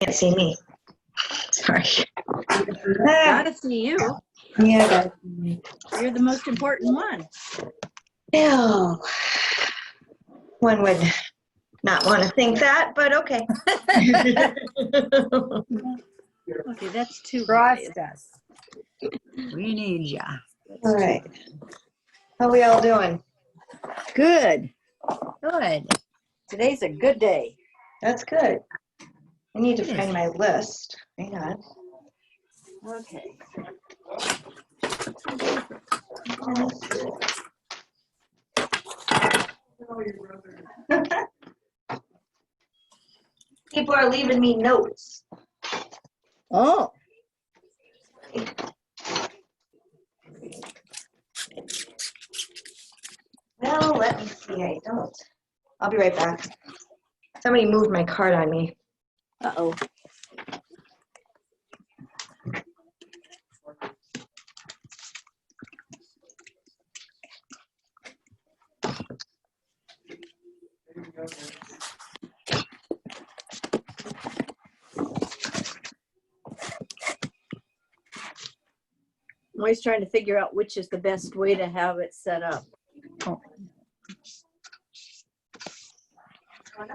Can't see me. Sorry. Gotta see you. Yeah, gotta see me. You're the most important one. Ew. One would not want to think that, but okay. Okay, that's too Trust us. We need ya. All right. How we all doing? Good. Good. Today's a good day. That's good. I need to It is. find my list. Hang on. Okay. People are leaving me notes. Oh, Well, let me see. I don't. I'll be right back. Somebody moved my card on me. uh-oh. I'm always trying to figure out which is the best way to have it set up. Oh. Can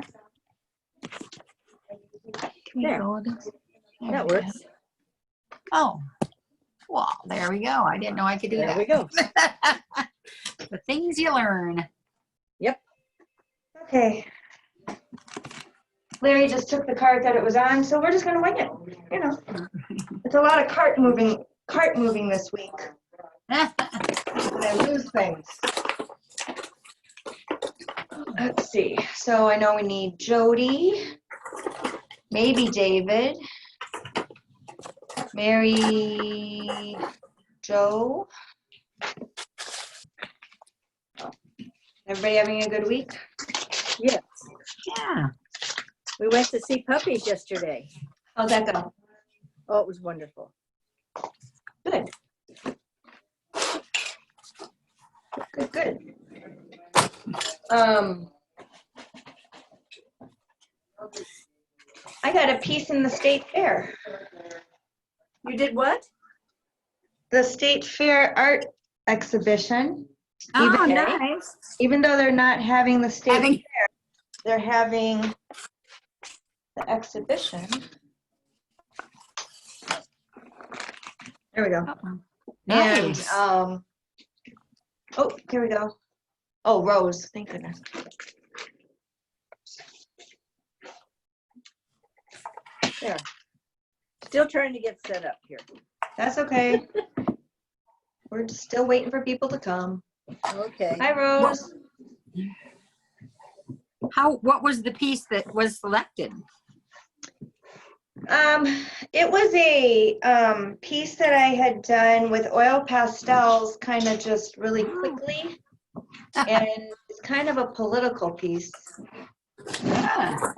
we There. go with this? That works. Oh, well, there we go. I didn't know I could do There that. we go. The things you learn. Okay. Larry just took the card that it was on, so we're just gonna wing it. You know, it's a lot of cart moving this week. And I lose things. Let's see. So I know we need Jody, maybe David, Mary, Joe. Everybody having a good week? Yes. Yeah. We went to see puppies yesterday. How'd that go? Oh, it was wonderful. Good. Good, good. I got a piece in the state fair. You did what? The state fair art exhibition. Oh, Even- nice. Even though they're not having the state Having- fair, they're having the exhibition. There we go. Nice. And oh, here we go. Oh, Rose, thank goodness. There. Still trying to get set up here. That's okay. We're just still waiting for people to come. Okay. Hi, Rose. What was the piece that was selected? It was a piece that I had done with oil pastels, kind of just really quickly, and it's kind of a political piece. Yeah. Well,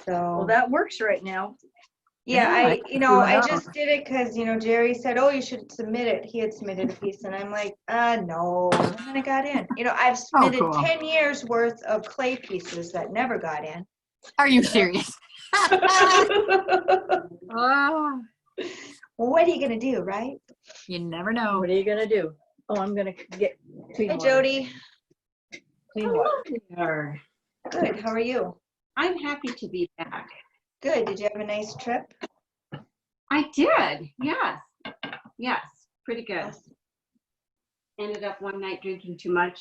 So that works right now. yeah, Yeah, I just did it because Jerry said, "Oh, you should submit it." He had submitted a piece, and I'm like, no. And then I got in. I've submitted cool. 10 years worth of clay pieces that never got in. Are you serious? Oh, What are you gonna do, right? you never know. What are you gonna do? Oh, I'm gonna get clean Hey, water. Jody. Clean water. There. Good. How are you? I'm happy to be back. Good. Did you have a nice trip? I did, yes. Yes, pretty good. Ended up one night drinking too much.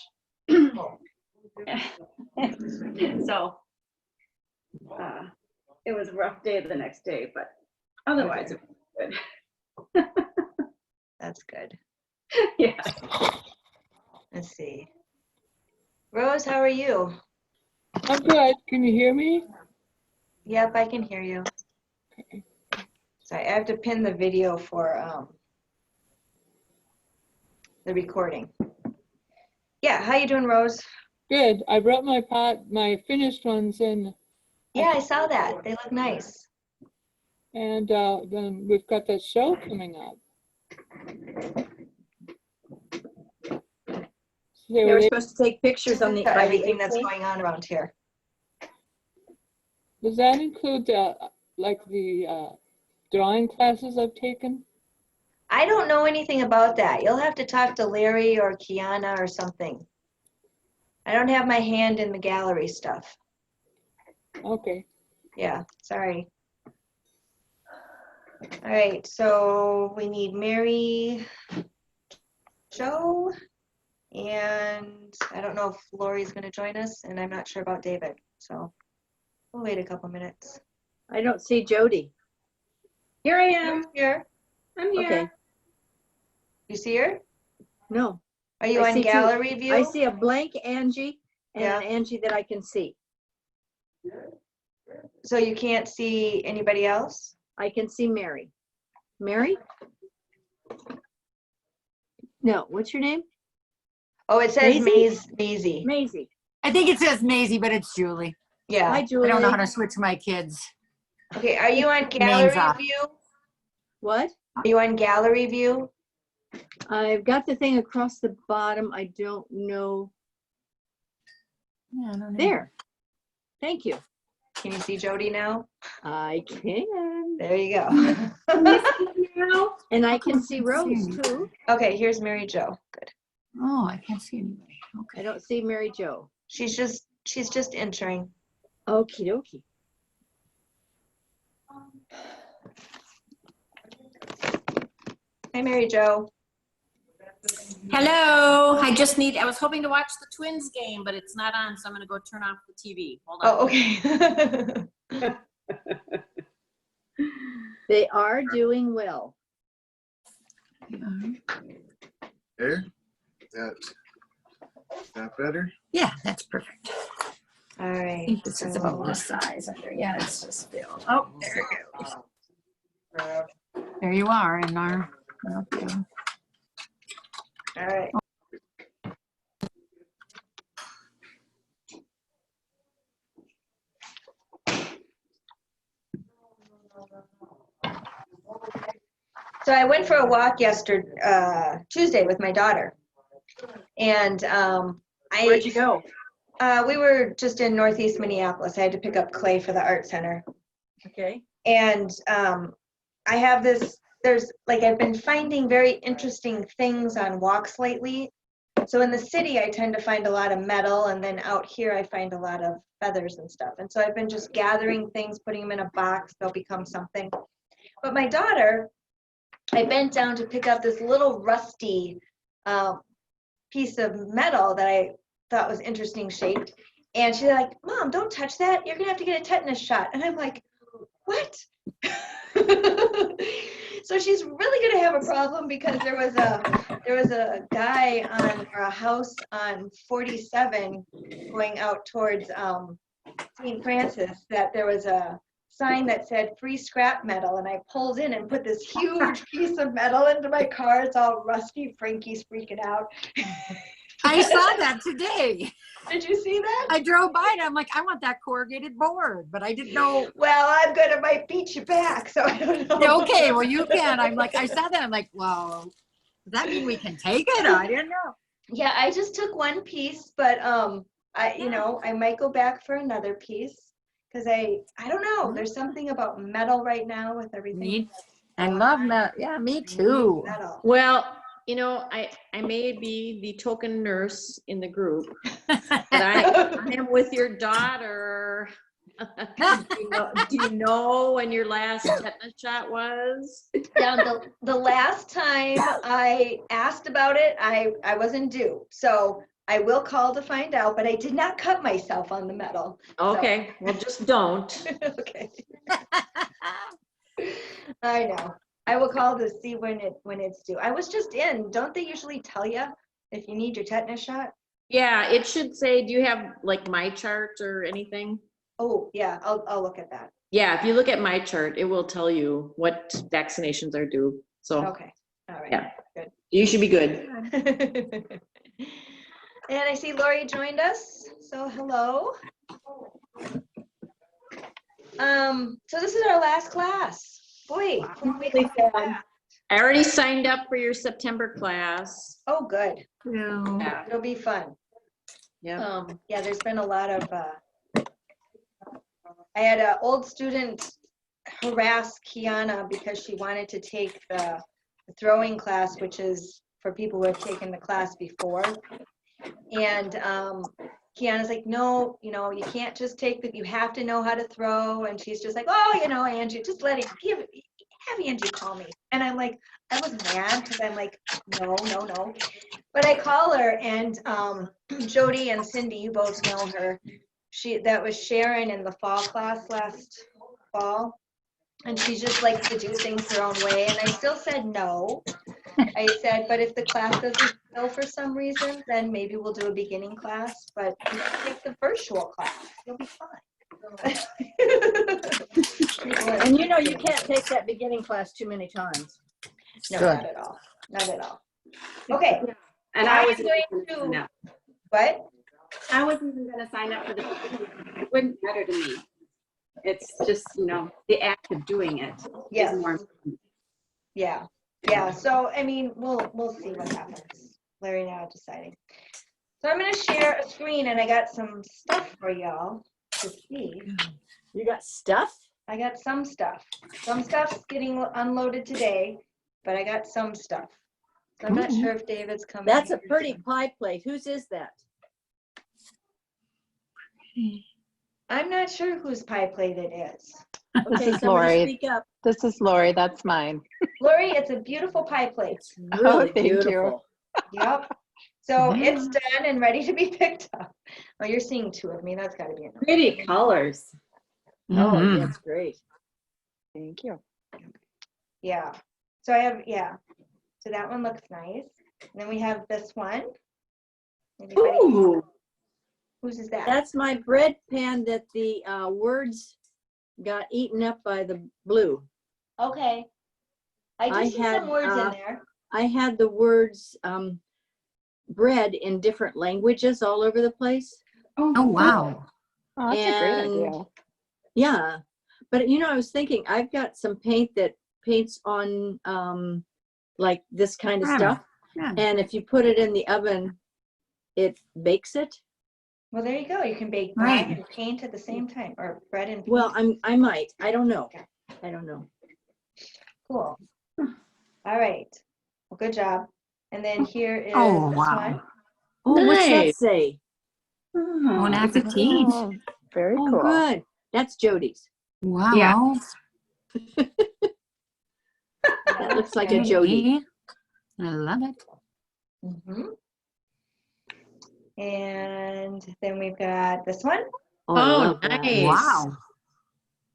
So it was a rough day the next day, but otherwise it was good. That's good. Yeah. Let's see. Rose, how are you? I'm good. Can you hear me? Yep, I can hear you. Sorry, I have to pin the video for the recording. Yeah, how you doing, Rose? Good. I brought my finished ones in, Yeah, I saw that. They look nice. and then we've got that show coming up. They were supposed to take pictures on the Everything that's going on around here. Does that include like the drawing classes I've taken? I don't know anything about that. You'll have to talk to Larry or Kiana or something. I don't have my hand in the gallery stuff. Okay. Yeah, sorry. All right, so we need Mary Jo, and I don't know if Lori's going to join us, and I'm not sure about David, so we'll wait a couple minutes. I don't see Jody. Here I am. Here, I'm here. Okay. you see her? No, Are you I on see two. gallery view? I see a blank Angie and Yeah. an Angie that I can see. So you can't see anybody else? I can see Mary. Mary? No, what's your name? Oh, it says Maisie? Maisie. Maisie. I think it says Maisie, but it's Julie. Yeah. Hi, I Julie. don't know how to switch my kids. Okay, are you on Names gallery off. view? What? Are you on gallery view? I've got the thing across the bottom. I don't know. Yeah, I don't know. There. Thank you. Can you see Jody now? I can. There you go. Now, And I can see I can't Rose see too. Okay, here's Mary Jo. Good. Oh, I can't see anybody. I Okay. don't see Mary Jo. She's just entering. Okie dokie. Hi, Mary Jo. Hello, I was hoping to watch the Twins game, but it's not on, so I'm gonna go turn off the TV. Hold on. Oh, okay. They are doing well. There? That better? Yeah, that's perfect. All I right. think this is about this so- size under. Yeah, it's just filled. Oh, there it goes. There you are in our. Okay. All right. So I went for a walk yesterday, Tuesday, with my daughter, and Where'd you go? we were just in Northeast Minneapolis. I had to pick up clay for the art center. Okay. And I have this, I've been finding very interesting things on walks lately. So in the city, I tend to find a lot of metal, and then out here, I find a lot of feathers and stuff. And so I've been just gathering things, putting them in a box, they'll become something. But my daughter, I bent down to pick up this little rusty piece of metal that I thought was interesting shaped. And she's like, Mom, don't touch that. You're gonna have to get a tetanus shot. And I'm like, what? So she's really gonna have a problem, because there was a guy or a house on 47 going out towards St. Francis, that there was a sign that said free scrap metal, and I pulled in and put this huge piece of metal into my car. It's all rusty. Frankie's freaking out. I saw that today. Did you see that? I drove by and I'm like, I want that corrugated board, but I didn't know. Well, might beat you back, so I don't know. Yeah, okay, well, you can. I'm like, I saw that. I'm like, well, does that mean we can take it? I didn't know. Yeah, I just took one piece, but I might go back for another piece, because I don't know. There's something about metal right now with everything. Me, I love metal. Yeah, me too. Metal. Well, I may be the token nurse in the group, but I am with your daughter. Do you know when your last tetanus shot was? Yeah, the last time I asked about it, I wasn't due. So I will call to find out, but I did not cut myself on the metal. Okay, well, just don't. Okay. I know. I will call to see when it's due. I was just in. Don't they usually tell you if you need your tetanus shot? Yeah, it should say, do you have like my chart or anything? Oh, yeah, I'll look at that. Yeah, if you look at my chart, it will tell you what vaccinations are due. So Okay. All right. Yeah. you should be good. And I see Lori joined us. So hello. So this is our last class. Boy, Really fun. I already signed up for your September class. oh, good. Yeah. It'll be fun. Yeah. Yeah, there's been a lot of, I had an old student harass Kiana because she wanted to take the throwing class, which is for people who have taken the class before. And Kiana's like, no, you know, you can't just take the, you have to know how to throw. And she's just like, oh, you know, Angie, just let it, have Angie call me. And I'm like, I was mad because I'm like, no. But I call her, and Jody and Cindy, you both know her. That was Sharon in the fall class last fall. And she just likes to do things her own way. And I still said no. I said, but if the class doesn't fill for some reason, then maybe we'll do a beginning class. But you can take the virtual class. You'll be fine. And you know, you can't take that beginning class too many times. No, Good. not at all. Not at all. Okay. And I I am was going to- What? I wasn't even gonna sign up for this. It wouldn't matter to me. It's just, you know, the act of doing it is Yes. more important. Yeah. Yeah. So, I mean, we'll see what happens. Larry and I are deciding. So I'm going to share a screen, and I got some stuff for y'all to see. You got stuff? I got some stuff. Some stuff's getting unloaded today, but I got some stuff. So I'm not sure if David's coming. That's a here pretty soon. pie plate. Whose is that? I'm not sure whose pie plate it is. Okay, This is somebody Lori. speak up. This is Lori. That's mine. Lori, it's a beautiful pie plate. It's really thank you. beautiful. Yep. So it's done and ready to be picked up. Oh, you're seeing two of me. That's got to be enough. Pretty colors. Oh, Mhm. that's great. Thank you. Yeah. So I have, yeah. So that one looks nice. And then we have this one. Anybody- Ooh, Whose is that? That's my bread pan that the words got eaten up by the blue. Okay. I I just see had, some words in there. I had the words bread in different languages all over the place. Oh, wow. Oh, that's a great And- idea. Yeah, but you know, I was thinking I've got some paint that paints on like this kind of Yeah, stuff, yeah. and if you put it in the oven, it bakes it. Well, there you go. You can bake Right. bread and paint at the same time, or bread and paint. Well, I might. I don't know. I don't know. Cool. All right. Well, good job. And then here is Oh, this wow. one. Oh, what's that Nice. say? Bon Oh, appetit. Oh, very Oh, cool. good. That's Jody's. Wow. Yeah. That looks like a Jody. Jody. I love it. Mhm. And then we've got this one. Oh, I Oh, love that. nice. Wow.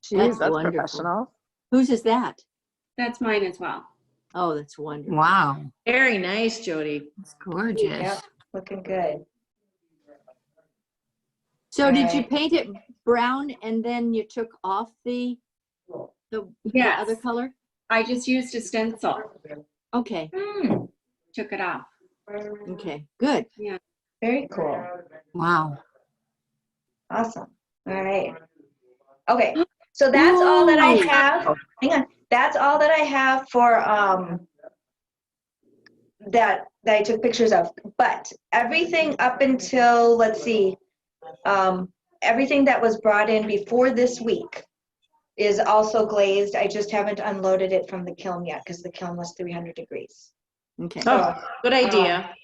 Jeez, that's wonderful. professional. Whose is that? that's mine as well. Oh, that's wonderful. Wow. Very nice, Jody. It's gorgeous. Yep. Looking good. So did you Right. paint it brown and then you took off the Yes. other color? I just used a stencil, Okay. took it off. Okay. Good. Very cool. Wow. Awesome. All right. Okay. So that's all that I Whoa. have. Hang on. That's all that I have for that I took pictures of. But everything up until, let's see, everything that was brought in before this week is also glazed. I just haven't unloaded it from the kiln yet because the kiln was 300 degrees. Okay. So Good idea.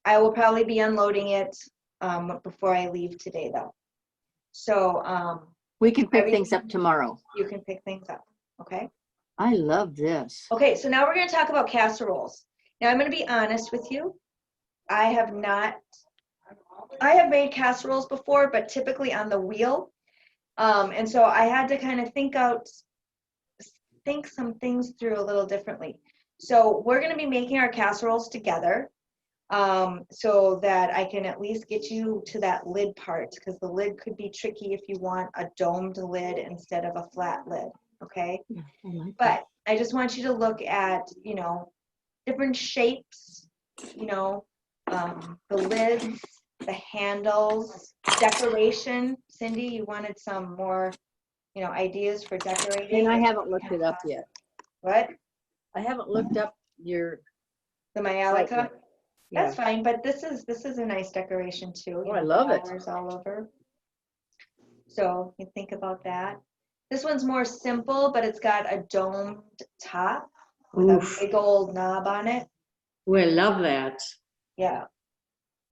I will probably be unloading it before I leave today, though. So We can pick things up tomorrow. you can pick things up. Okay. I love this. Okay, so now we're going to talk about casseroles. Now I'm going to be honest with you. I have made casseroles before, but typically on the wheel. And so I had to kind of think some things through a little differently. So we're going to be making our casseroles together so that I can at least get you to that lid part, because the lid could be tricky if you want a domed lid instead of a flat lid. Okay. I like that. But I just want you to look at, different shapes, the lids, the handles, decoration. Cindy, you wanted some more, ideas for decorating. And I haven't looked it up yet. What? I haven't looked up your. The Mayalica? Right. Yeah. That's fine, but this is a nice decoration too. Oh, I love it. Flowers all over. So you think about that. This one's more simple, but it's got a domed top with a Oof. big old knob on it. Ooh, I love that. Yeah.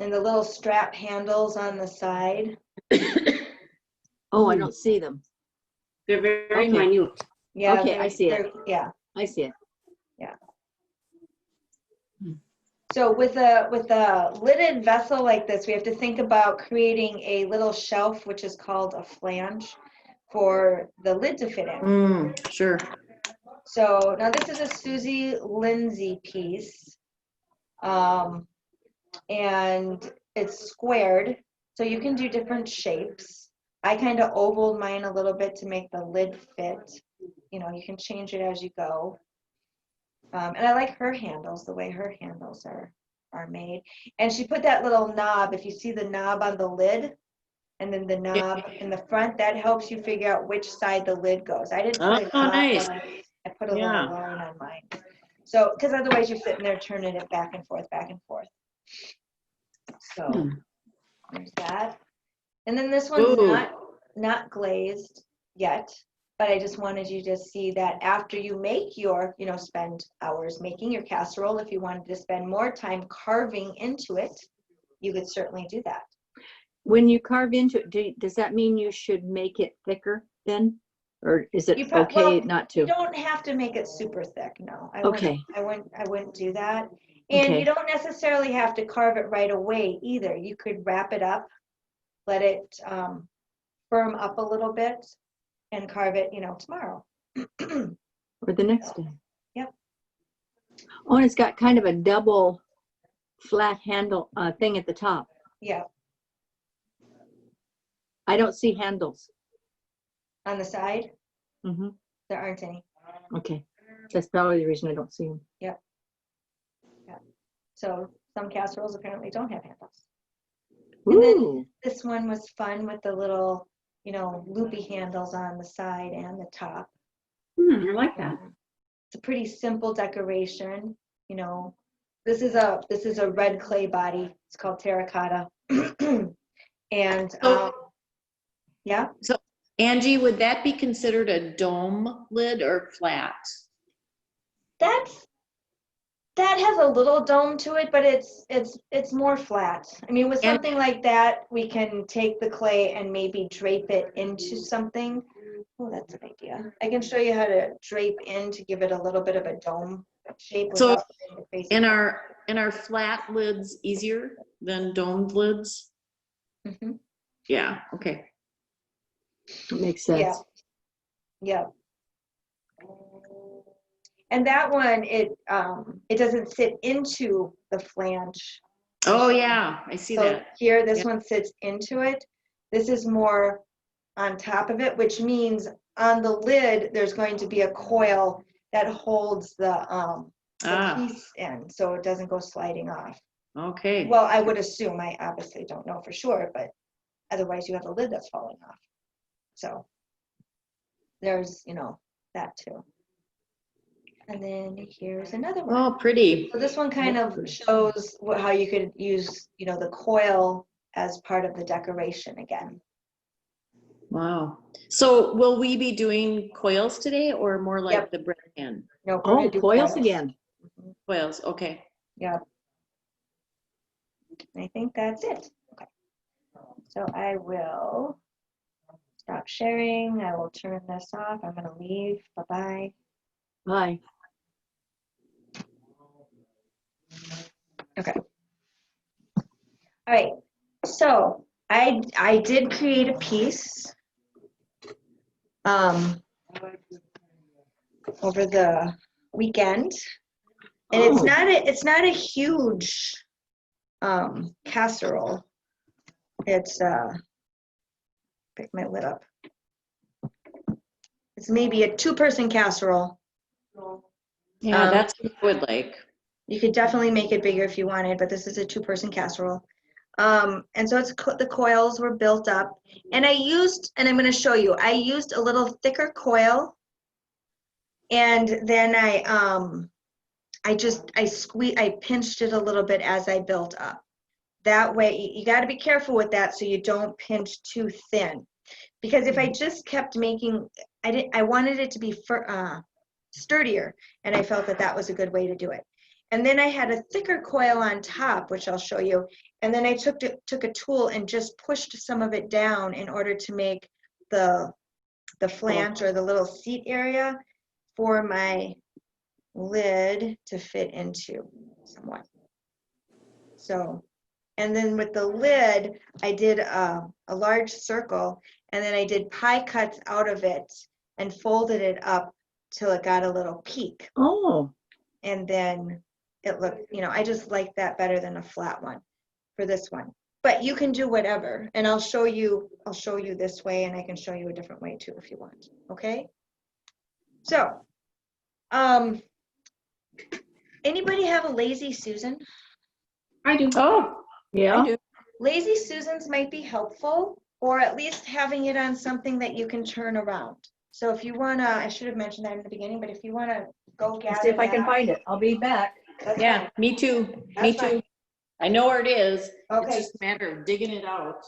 And the little strap handles on the side. Oh, I don't see them. They're very Okay. minute. Yeah. Okay, I see it. Yeah. I see it. So with a lidded vessel like this, we have to think about creating a little shelf, which is called a flange, for the lid to fit in. Sure. So now this is a Susie Lindsay piece. And it's squared, so you can do different shapes. I kind of ovaled mine a little bit to make the lid fit. You know, you can change it as you go. And I like her handles, the way her handles are made. And she put that little knob, if you see the knob on the lid, and then the knob in the front, that helps you figure out which side the lid goes. I didn't put a Oh, knob nice. on it. I put a Yeah. little line on mine. So, because otherwise you're sitting there turning it back and forth, back and forth. So there's that. And then this one's Ooh. not glazed yet, but I just wanted you to see that after you make your, spend hours making your casserole, if you wanted to spend more time carving into it, you could certainly do that. When you carve into it, does that mean you should make it thicker then? Or is it okay not You to? don't have to make it super thick, no. Okay. I wouldn't do that. And Okay. you don't necessarily have to carve it right away either. You could wrap it up, let it firm up a little bit, and carve it, tomorrow. Or the next day? Yep. Oh, and it's got kind of a double flat handle thing at the top. Yeah, I don't see handles. on the side, Mm-hmm. there aren't any. Okay. That's probably the reason I don't see them. So some casseroles apparently don't have handles. And then Ooh. this one was fun with the little, loopy handles on the side and the top. I like that. It's a pretty simple decoration, This is a red clay body. It's called terracotta. And So- yeah, Angie, would that be considered a dome lid or flat? that has a little dome to it, but it's more flat. I mean, with And- something like that, we can take the clay and maybe drape it into something. Oh, that's an idea. I can show you how to drape in to give it a little bit of a dome shape. So, without putting the face And in. are flat lids easier than domed lids? Mhm. Yeah, okay. Makes sense. Yeah. And that one, it doesn't sit into the flange. Oh, yeah, I see So that. here, this Yeah. one sits into it. This is more on top of it, which means on the lid, there's going to be a coil that holds the piece in, so it doesn't go sliding off. Okay. Well, I would assume, I obviously don't know for sure, but otherwise you have a lid that's falling off. So there's, that too. And then here's another one. Oh, pretty. So this one kind of shows how you could use, the coil as part of the decoration again. Wow. So will we be doing coils today or more like Yep. the bread pan? No, we're gonna Oh, do coils again. Coils, okay. Yep. I think that's it. Okay. So I will stop sharing. I will turn this off. I'm gonna leave. Bye-bye. Bye. Okay. All right. So I did create a piece over the weekend, and Oh. it's not a huge casserole. It's pick my lid up. It's maybe a 2-person casserole. Yeah, that's what I would like. You could definitely make it bigger if you wanted, but this is a 2-person casserole. And so the coils were built up, and I'm going to show you, I used a little thicker coil, and then I pinched it a little bit as I built up. That way, you got to be careful with that so you don't pinch too thin. Because if I just kept making, I wanted it to be sturdier, and I felt that that was a good way to do it. And then I had a thicker coil on top, which I'll show you. And then I took a tool and just pushed some of it down in order to make the flange or the little seat area for my lid to fit into somewhat. So, and then with the lid, I did a large circle, and then I did pie cuts out of it and folded it up till it got a little peak. Oh, And then it looked, I just like that better than a flat one for this one. But you can do whatever, and I'll show you this way, and I can show you a different way too if you want, okay? So, anybody have a Lazy Susan? I do. oh, yeah. Lazy Susans might be helpful, or at least having it on something that you can turn around. So if you wanna, I should have mentioned that in the beginning, but if you wanna go gather See if I can that, find it. I'll be back. that's Yeah, fine. me too. Me That's fine. too. I know where it is. It's Okay, just a matter of digging it out.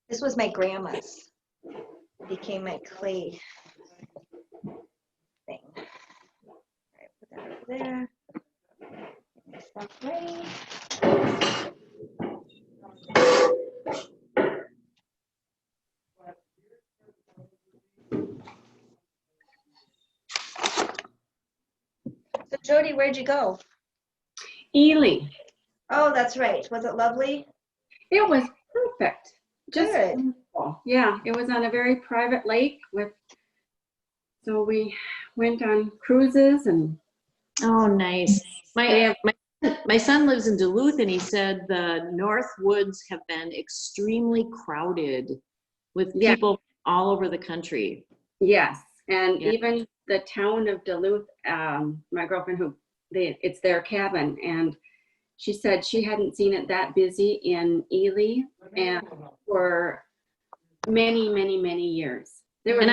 this was my grandma's. Became my clay thing. All right, put that over there. Get my stuff ready. So Jody, where'd you go? Ely. Oh, that's right. Was it lovely? It was perfect. Just Good. wonderful. Yeah, it was on a very private lake so we went on cruises and Oh, nice. Yeah. My son lives in Duluth, and he said the North Woods have been extremely crowded with Yeah. people all over the country. yes, and Yeah. even the town of Duluth, my girlfriend it's their cabin, and she said she hadn't seen it that busy in Ely and for many, many, many years. There were And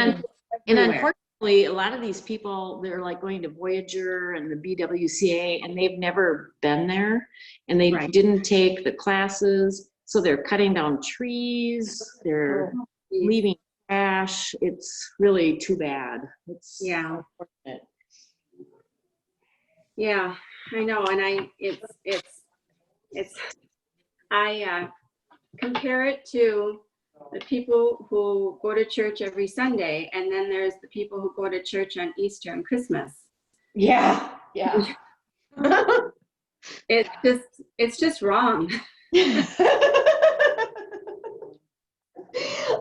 everywhere. unfortunately, a lot of these people, they're like going to Voyager and the BWCA, and they've never been there, and they Right. didn't take the classes, so they're cutting down trees, they're leaving trash. It's really too bad. It's Yeah. unfortunate. Yeah, I know, and I compare it to the people who go to church every Sunday, and then there's the people who go to church on Easter and Christmas. Yeah, yeah. It's just wrong.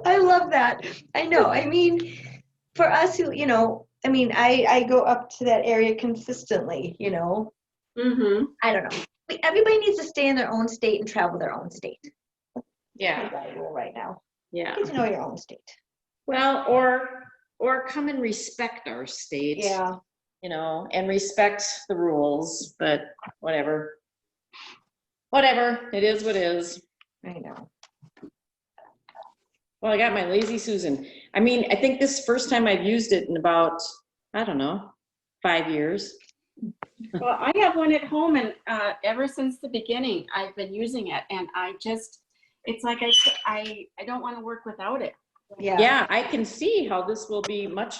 I love that. I know. I mean, for us who, I go up to that area consistently, Mm-hmm. I don't know. Everybody needs to stay in their own state and travel their own state. Yeah, That's my rule right now. yeah. Get to know your own state. Well, or come and respect our state. Yeah. And respect the rules, but whatever. Whatever, it is what it is. I know. Well, I got my Lazy Susan. I mean, I think this first time I've used it in about, I don't know, 5 years. Well, I have one at home, and ever since the beginning, I've been using it, and it's like I don't want to work without it. Yeah. Yeah, I can see how this will be much,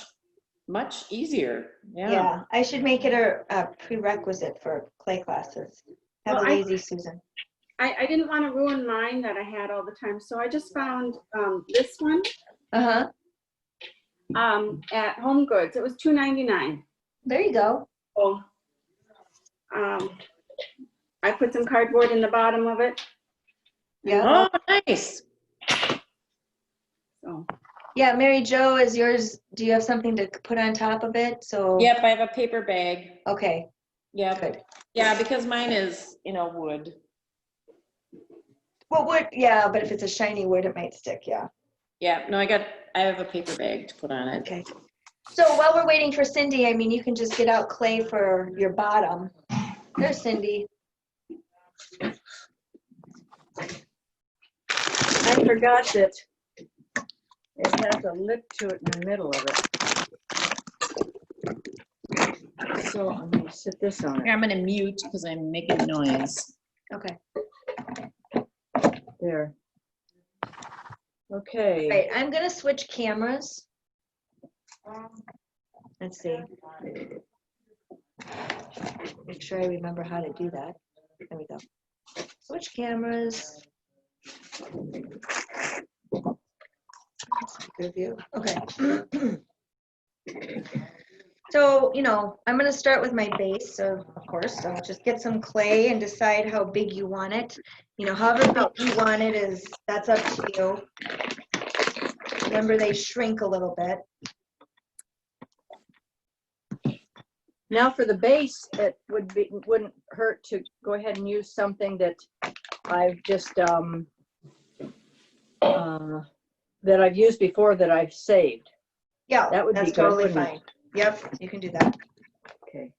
much easier. Yeah. Yeah. I should make it a prerequisite for clay classes. Have Well, a Lazy Susan. I didn't want to ruin mine that I had all the time, so I just found this one Uh-huh. at Home Goods. It was $2.99. There you go. So I put some cardboard in the bottom of it. Yeah. Oh, nice. So Yeah, Mary Jo, is yours, do you have something to put on top of it? So, Yep, I have a paper bag. okay, Yeah, good. yeah, because mine is, wood. Well, wood, yeah, but if it's a shiny wood, it might stick, yeah. Yeah, no, I have a paper bag to put on it. Okay. So while we're waiting for Cindy, I mean, you can just get out clay for your bottom. There's Cindy. I forgot that it has a lip to it in the middle of it. So I'm gonna sit this on Here, it. I'm gonna mute because I'm making noise. Okay. There. Okay. Right, I'm gonna switch cameras. Let's see. Make sure I remember how to do that. There we go. Switch cameras. Good view. Okay. So, I'm gonna start with my base, so of course, so just get some clay and decide how big you want it. However big you want it that's up to you. Remember, they shrink a little bit. Now for the base, it wouldn't hurt to go ahead and use something that I've just that I've used before that I've saved. Yeah, That would be that's good, totally wouldn't it? fine. Yep, you can do that. Okay.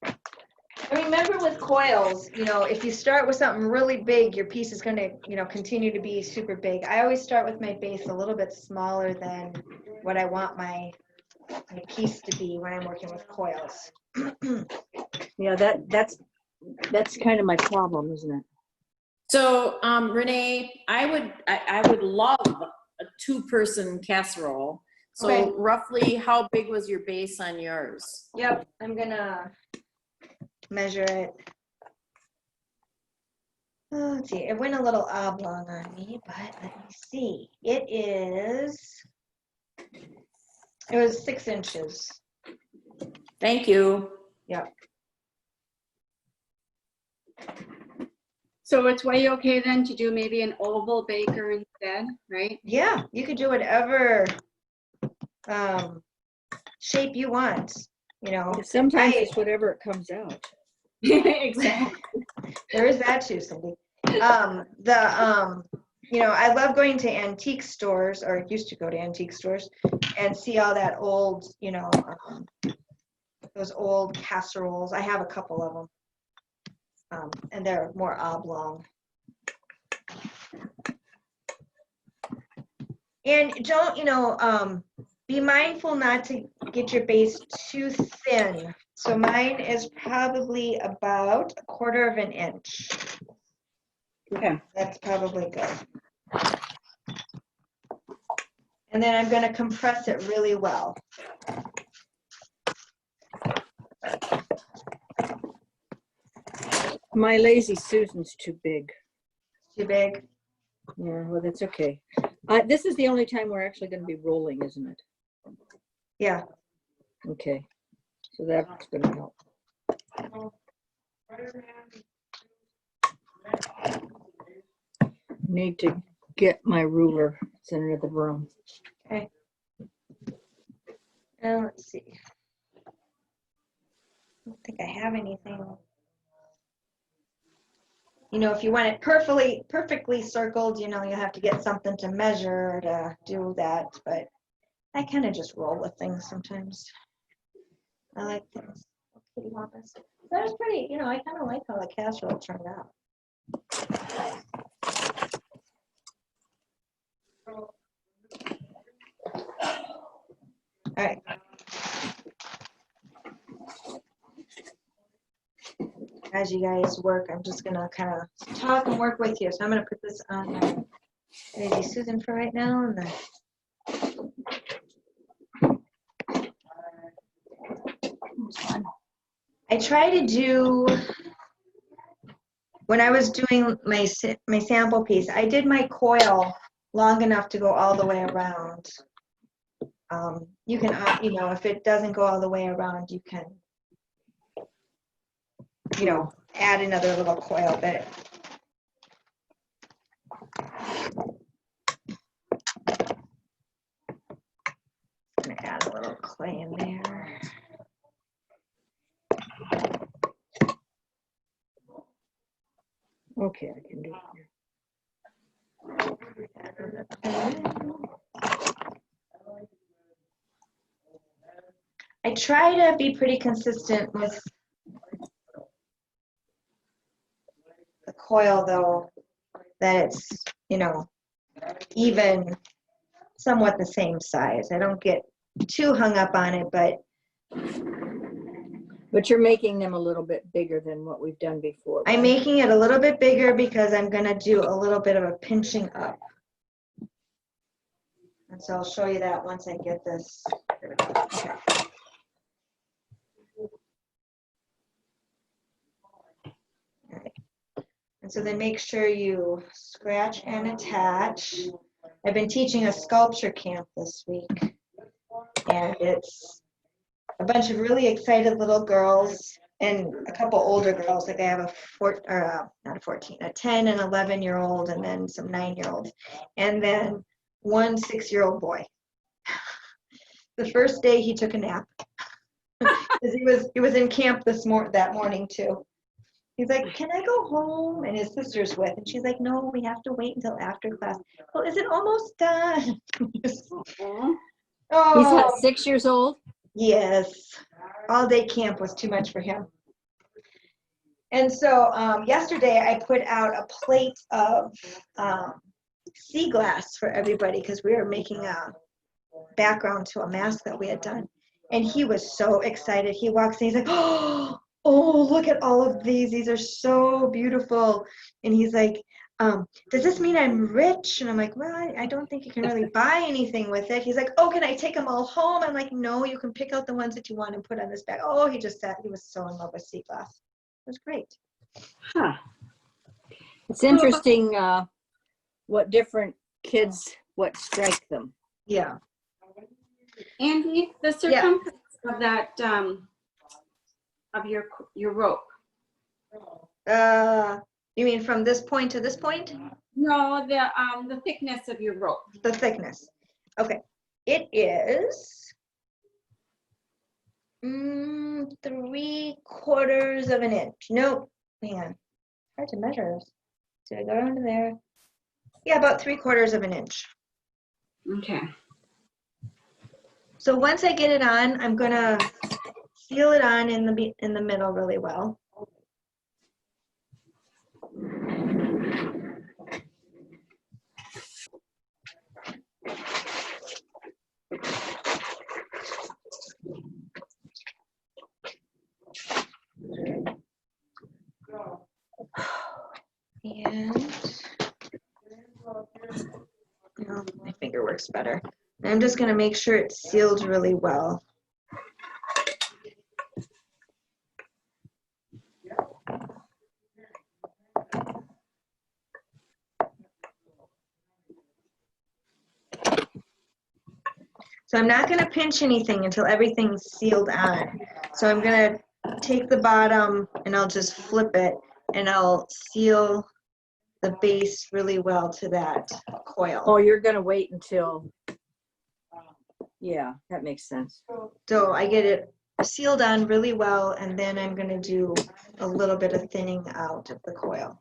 And remember with coils, if you start with something really big, your piece is going to, continue to be super big. I always start with my base a little bit smaller than what I want my piece to be when I'm working with coils. Yeah, that's kind of my problem, isn't it? So, Renee, I would love a 2-person casserole. So Okay. roughly how big was your base on yours? Yep, I'm gonna measure it. Oh, let's see, it went a little oblong on me, but let me see. It was 6 inches. Thank you. Yep. So it's way okay then to do maybe an oval baker instead, right? Yeah, you could do whatever shape you want, Sometimes it's whatever it comes out. Exactly. There is that too, Cindy. I love going to antique stores, or used to go to antique stores, and see all that old, those old casseroles. I have a couple of them, and they're more oblong. And don't, be mindful not to get your base too thin. So mine is probably about 1/4 of an inch. Okay. That's probably good. And then I'm going to compress it really well. My Lazy Susan's too big. Too big? Yeah, well, that's okay. This is the only time we're actually going to be rolling, isn't it? Yeah. Okay. So that's going to help. Need to get my ruler. It's in the room. Okay. Now let's see. I don't think I have anything. If you want it perfectly circled, you have to get something to measure to do that. But I kind of just roll with things sometimes. I like things. Kitty Wampus. That was pretty, I kind of like how the casserole turned out. All right. As you guys work, I'm just gonna kind of talk and work with you. So I'm gonna put this on my Lazy Susan for right now, and then I try to do, when I was doing my sample piece, I did my coil long enough to go all the way around. You can, if it doesn't go all the way around, you can, add another little coil bit. I'm gonna add a little clay in there. Okay, I can do it. I try to be pretty consistent with the coil, though, that it's, even somewhat the same size. I don't get too hung up on it, but But you're making them a little bit bigger than what we've done before. I'm right? making it a little bit bigger because I'm gonna do a little bit of a pinching up. And so I'll show you that once I get this. There we go. Okay. All right. And so then make sure you scratch and attach. I've been teaching a sculpture camp this week, and it's a bunch of really excited little girls and a couple older girls. Like I have a 10 and 11-year-old, and then some 9-year-olds, and then one 6-year-old boy. The first day he took a nap because he was in camp that morning too. He's like, "Can I go home?" And his sister's with, and she's like, "No, we have to wait until after class." "Well, is it almost done?" He's Oh, not 6 years old. yes. All day camp was too much for him. And so yesterday I put out a plate of sea glass for everybody because we were making a background to a mask that we had done. And he was so excited. He walks in, he's like, "Oh, look at all of these. These are so beautiful." And he's like, "Does this mean I'm rich?" And I'm like, "Well, I don't think you can really buy anything with it." He's like, "Oh, can I take them all home?" I'm like, "No, you can pick out the ones that you want and put on this bag." Oh, he was so in love with sea glass. It was great. Huh. It's interesting what different kids, what strike them. Yeah. Andy, the circumference of that, of your rope. You mean from this point to this point? No, the thickness of your rope. The thickness. Okay. It is 3/4 of an inch. Nope. Hang on. Hard to measure this. Did I go down to there? Yeah, about 3/4 of an inch. Okay. So once I get it on, I'm gonna seal it on in the middle really well. And no, my finger works better. I'm just gonna make sure it's sealed really well. So I'm not gonna pinch anything until everything's sealed on. So I'm gonna take the bottom and I'll just flip it and I'll seal the base really well to that coil. Oh, you're going to wait until, yeah, that makes sense. So I get it sealed on really well, and then I'm gonna do a little bit of thinning out of the coil.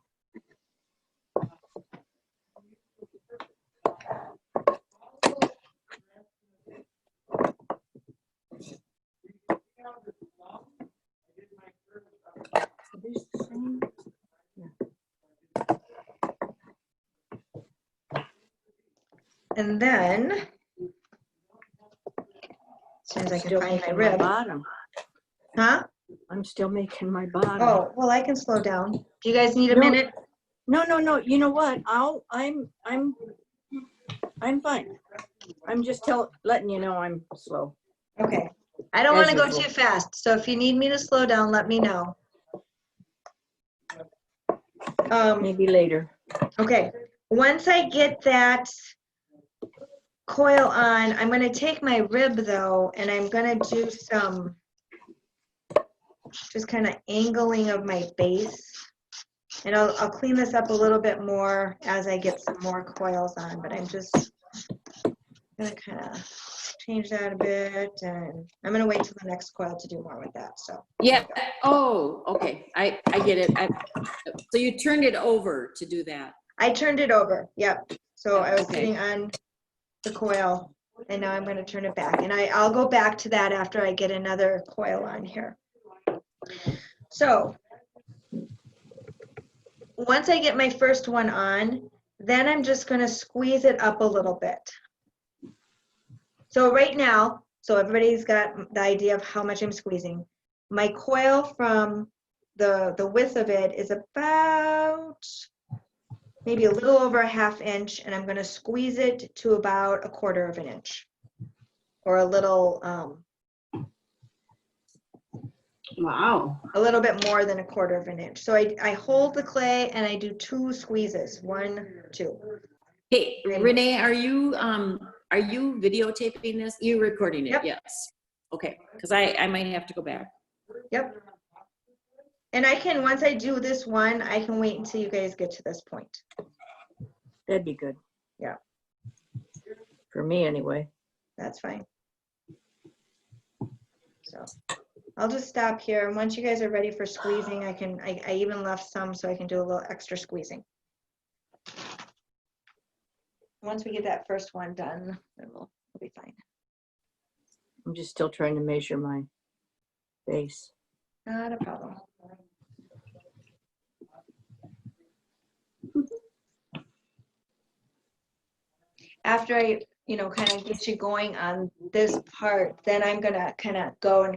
And then, as soon as I can Still find my making rib. bottom. Huh? I'm still making my bottom. Oh, well, I can slow down. Do you guys need a No. minute? No. You know what? I'm fine. I'm just letting you know I'm slow. Okay. I don't As want to go usual. too fast, so if you need me to slow down, let me know. Maybe later. Okay. Once I get that coil on, I'm going to take my rib though, and I'm going to do some just kind of angling of my base. And I'll clean this up a little bit more as I get some more coils on, but I'm just going to kind of change that a bit, and I'm going to wait till the next coil to do more with that. So Yeah. Oh, okay. I get it. So you turned it over to do that. I turned it over. Yep. So I was Okay. sitting on the coil, and now I'm going to turn it back. And I'll go back to that after I get another coil on here. So once I get my first one on, then I'm just going to squeeze it up a little bit. So right now, so everybody's got the idea of how much I'm squeezing. my coil from the width of it is about maybe a little over a 1/2 inch, and I'm gonna squeeze it to about 1/4 of an inch. Or a little bit more than 1/4 of an inch. So I hold the clay and I do 2 squeezes, 1, 2. Hey, Renee, are you videotaping this? You recording it? Yep. Yes. Okay, because I might have to go back. Yep. And I can, once I do this one, I can wait until you guys get to this point. That'd be good. Yeah. For me, anyway. That's fine. So I'll just stop here. And once you guys are ready for squeezing, I even left some so I can do a little extra squeezing. Once we get that first one done, then we'll be fine. I'm just still trying to measure my base. Not a problem. After I, kind of get you going on this part, then I'm gonna kind of go and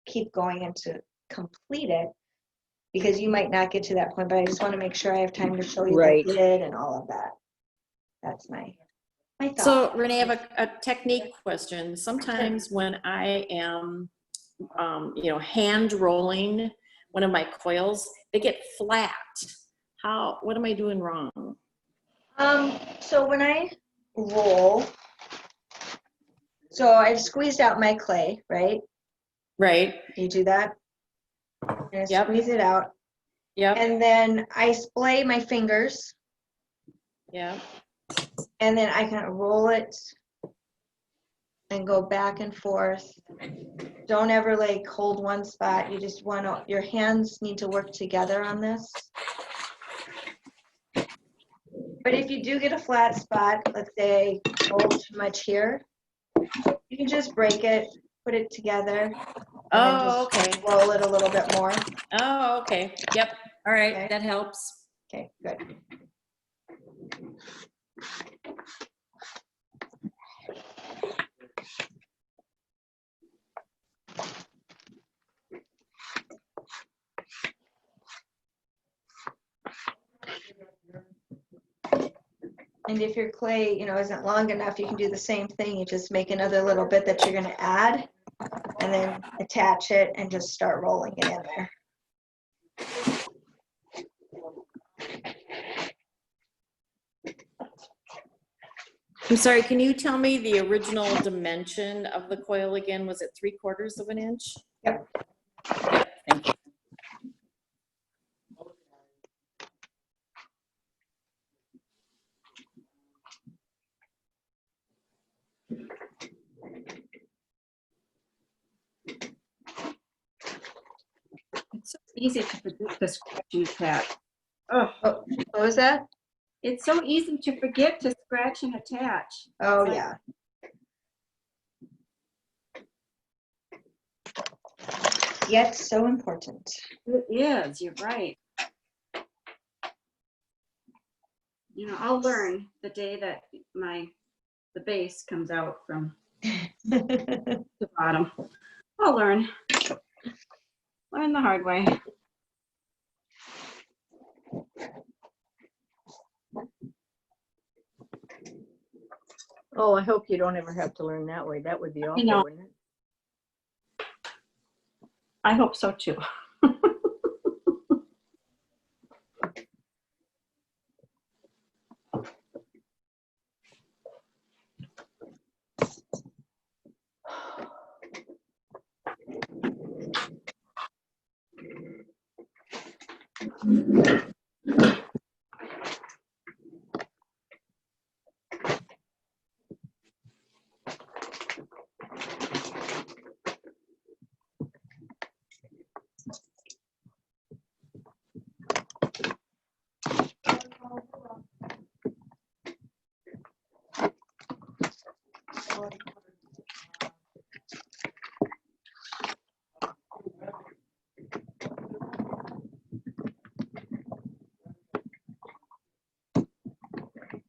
keep going and to complete it, because you might not get to that point, but I just want to make sure I have time to show you Right. the lid and all of that. That's my thought. So Renee, I have a technique question. Sometimes when I am, hand rolling one of my coils, they get flat. What am I doing wrong? So when I roll, so I've squeezed out my clay, right? Right. You do that? And I Yep. squeeze it out. Yep. And then I splay my fingers, Yeah. and then I kind of roll it and go back and forth. Don't ever like hold one spot. You just want to, your hands need to work together on this. But if you do get a flat spot, let's say roll too much here, you can just break it, put it together. Oh, and then okay. just roll it a little bit more. Oh, okay. Yep. All right. Okay. That helps. Okay, good. And if your clay, isn't long enough, you can do the same thing. You just make another little bit that you're going to add, and then attach it and just start rolling it in there. I'm sorry, can you tell me the original dimension of the coil again? Was it 3/4 of an inch? Yep. Yep, thank you. It's so easy to forget to scratch and attach. Oh, What was that? it's so easy to forget to scratch and attach. Oh, Like- yeah. Yet so important. It is, you're right. I'll learn the day that the base comes out from the bottom. I'll learn the hard way. Oh, I hope you don't ever have to learn that way. That would be awful, know. wouldn't it? I hope so too.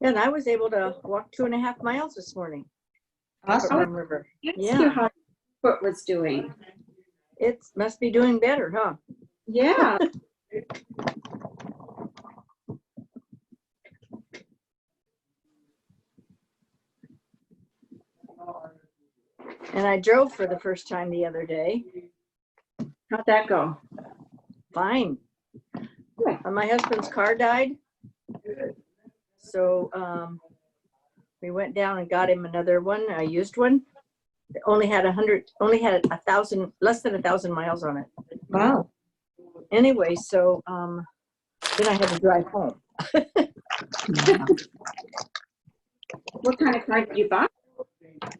Yeah, and I was able to walk 2.5 miles this morning. Awesome. Rum River. Ask Yeah. you how your foot was doing. It must be doing better, huh? Yeah. And I drove for the first time the other day. How'd that go? Fine. Good. My husband's car died. So we went down and got him another one, a used one. It only had 1,000, less than 1,000 miles on it. Wow. Anyway, so then I had to drive home. What kind of car did you buy?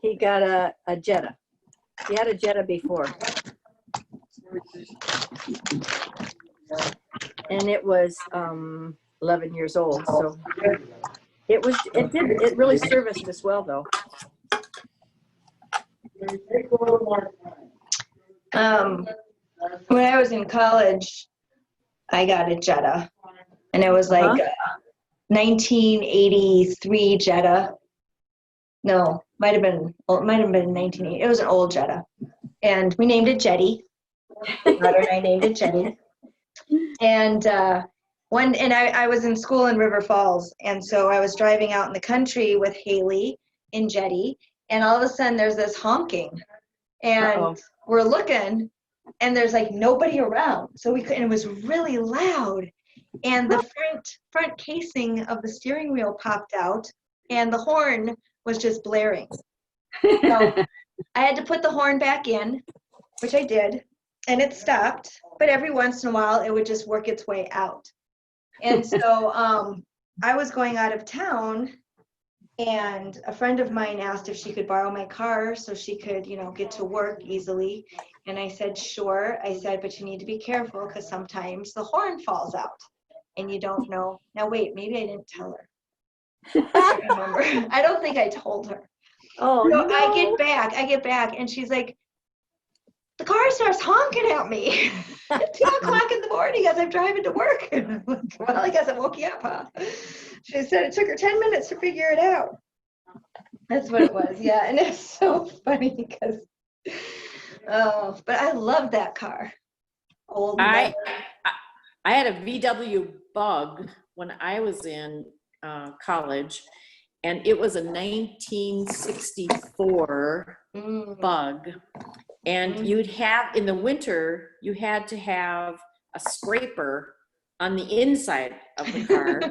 He got a Jetta. He had a Jetta before. And it was 11 years old. So it really serviced us well though. When I was in college, I got a Jetta, and it was like a 1983 Jetta. No, might have been 1980. It was an old Jetta, and we named it Jetty. My daughter and I named it Jetty. And I was in school in River Falls, and so I was driving out in the country with Haley in Jetty, and all of a sudden there's this honking, and we're looking, and there's like nobody around, so we couldn't. It was really loud, and the front casing of the steering wheel popped out, and the horn was just blaring. So I had to put the horn back in, which I did, and it stopped. But every once in a while, it would just work its way out. And so I was going out of town, and a friend of mine asked if she could borrow my car so she could, get to work easily. And I said, sure. I said, but you need to be careful because sometimes the horn falls out and you don't know. Now, wait, maybe I didn't tell her. I don't remember. I don't think I told her. Oh, So no. I get back, and she's like, the car starts honking at me at 2 o'clock in the morning as I'm driving to work. And I'm like, well, I guess I woke you up, huh? She said it took her 10 minutes to figure it out. That's what it was, yeah. And it's so funny because, but I love that car. Old. I had a VW Bug when I was in college, and it was a 1964 Bug. And you'd have, in the winter, you had to have a scraper on the inside of the car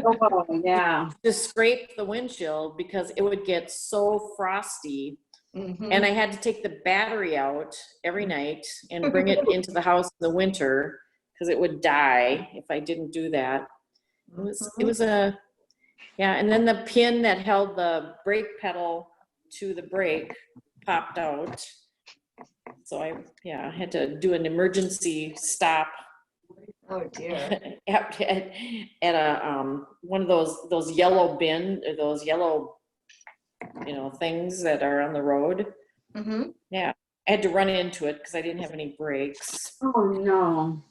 Oh, yeah. to scrape the windshield because it would get so frosty. And I had to take the battery out every night and bring it into the house in the winter because it would die if I didn't do that. It was and then the pin that held the brake pedal to the brake popped out. So I had to do an emergency stop. Oh dear. at a one of those yellow bin, or those yellow things that are on the road. Yeah, I had to run into it because I didn't have any brakes. Oh, no.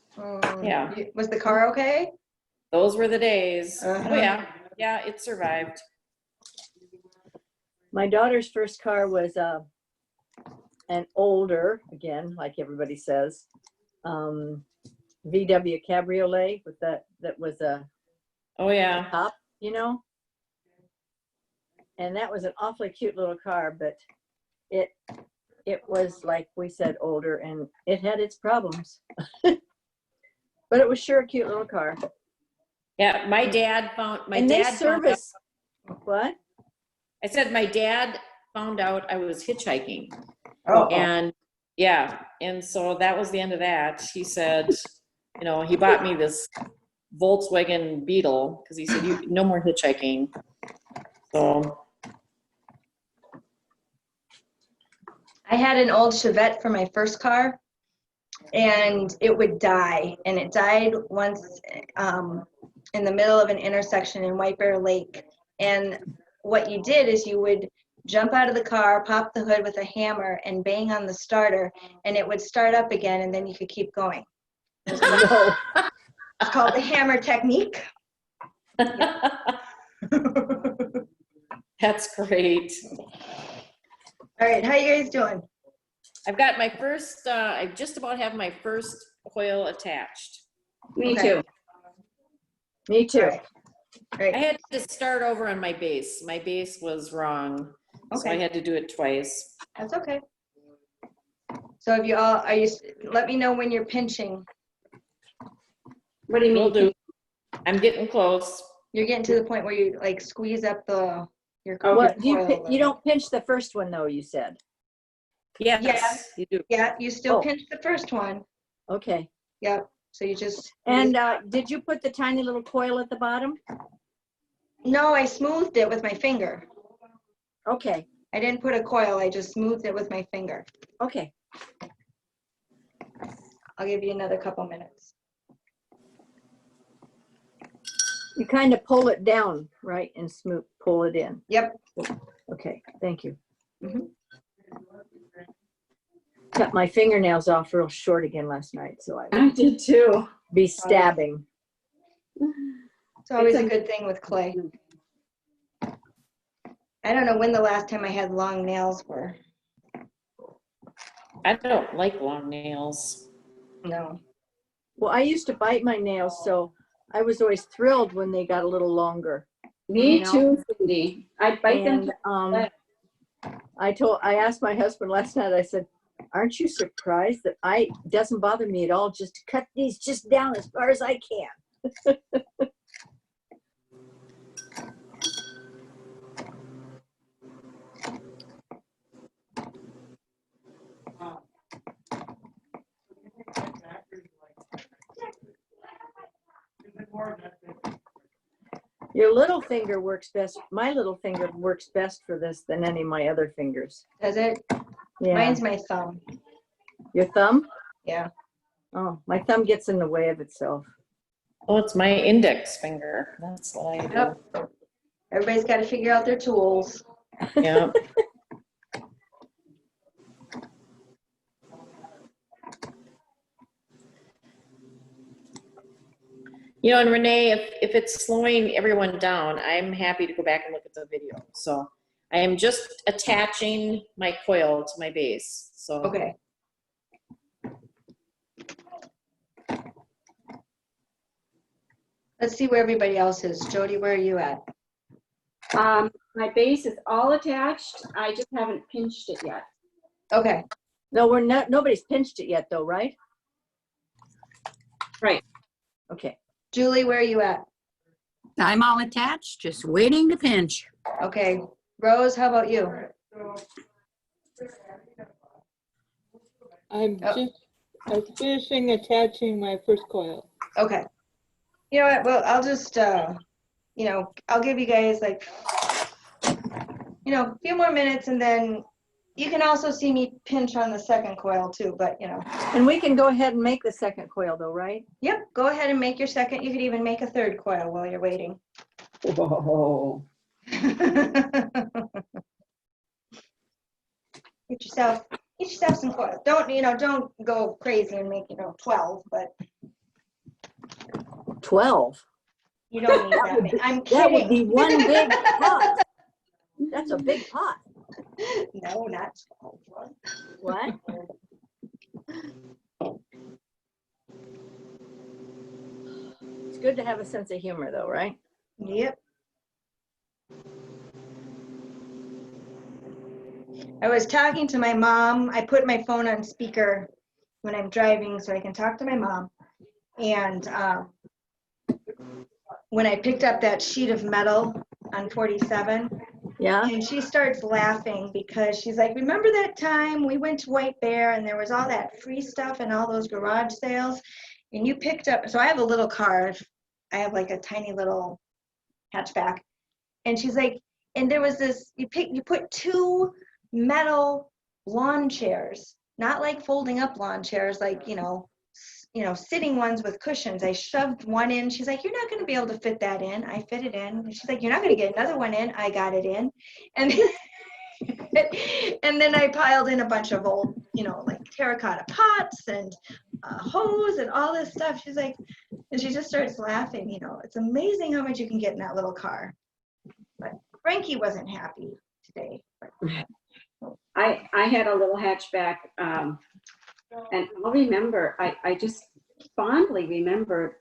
Yeah. Was the car okay? Those were the days. Uh-huh. Oh yeah, it survived. My daughter's first car was an older, again, like everybody says, VW Cabriolet with that was a top, and that was an awfully cute little car, but it was, like we said, older, and it had its problems. But it was sure a cute little car. Yeah, my dad found What? I said my dad found out I was hitchhiking. Oh. And and so that was the end of that. He said, he bought me this Volkswagen Beetle because he said, no more hitchhiking. So I had an old Chevette for my first car, and it would die. And it died once in the middle of an intersection in White Bear Lake. And what you did is you would jump out of the car, pop the hood with a hammer, and bang on the starter, and it would start up again, and then you could keep going. It's called the hammer technique. That's great. All right, how you guys doing? I've got my first, I just about have my first coil attached. Me Okay. too. Me too. Alright. Great. I had to start over on my base. My base was wrong, so I Okay. had to do it twice. That's okay. So if you all, let me know when you're pinching. What do you Will mean? do. I'm getting close. You're getting to the point where you like squeeze up your Well, coil. you don't pinch the first one though, you said. Yes, you do. Yeah, you still Oh. pinch the first one. Okay. Yep. So you just. And did you put the tiny little coil at the bottom? No, I smoothed it with my finger. Okay. I didn't put a coil, I just smoothed it with my finger. Okay. I'll give you another couple minutes. You kind of pull it down, right? And smooth, pull it in. Yep. Okay. Thank you. Mhm. Cut my fingernails off real short again last night, so I I would did too. be stabbing. It's always It's a good thing with clay. I don't know when the last time I had long nails were. I don't like long nails. No. Well, I used to bite my nails, so I was always thrilled when they got a little longer. Me You know? too, Cindy. I bite them. And I asked my husband last night, I said, aren't you surprised that it doesn't bother me at all just to cut these just down as far as I can? Your little finger works best. My little finger works best for this than any of my other fingers. Does it? Yeah. Mine's my thumb. Your thumb? Yeah. Oh, my thumb gets in the way of itself. Oh, it's my index finger. That's what I do. Yep. Everybody's got to figure out their tools. Yeah. You know, and Renee, if it's slowing everyone down, I'm happy to go back and look at the video. So I am just attaching my coil to my base. So Okay. Let's see where everybody else is. Jody, where are you at? My base is all attached. I just haven't pinched it yet. Okay. No, nobody's pinched it yet though, right? Right. Okay. Julie, where are you at? I'm all attached, just waiting to pinch. Okay. Rose, how about you? I'm Oh. I'm finishing attaching my first coil. Okay. You know what? Well, I'll just, I'll give you guys like, a few more minutes and then you can also see me pinch on the second coil too, but And we can go ahead and make the second coil though, right? Yep, go ahead and make your second. You could even make a third coil while you're waiting. Whoa. Get yourself some coil. Don't go crazy and make, 12, but 12. you don't need that many. I'm That would be kidding. one big pot. That's a big pot. No, not 12. What? It's good to have a sense of humor though, right? Yep. I was talking to my mom. I put my phone on speaker when I'm driving so I can talk to my mom. And when I picked up that sheet of metal on 47, Yeah. and she starts laughing because she's like, remember that time we went to White Bear and there was all that free stuff and all those garage sales? And you picked up, so I have a little car. I have like a tiny little hatchback. And she's like, and there was this, you put 2 metal lawn chairs, not like folding up lawn chairs, like, sitting ones with cushions. I shoved one in. She's like, you're not going to be able to fit that in. I fit it in. And she's like, you're not going to get another one in. I got it in. And and then I piled in a bunch of old, like terracotta pots and hose and all this stuff. She's like, and she just starts laughing. It's amazing how much you can get in that little car. But Frankie wasn't happy today. But I had a little hatchback, and I'll remember, I just fondly remember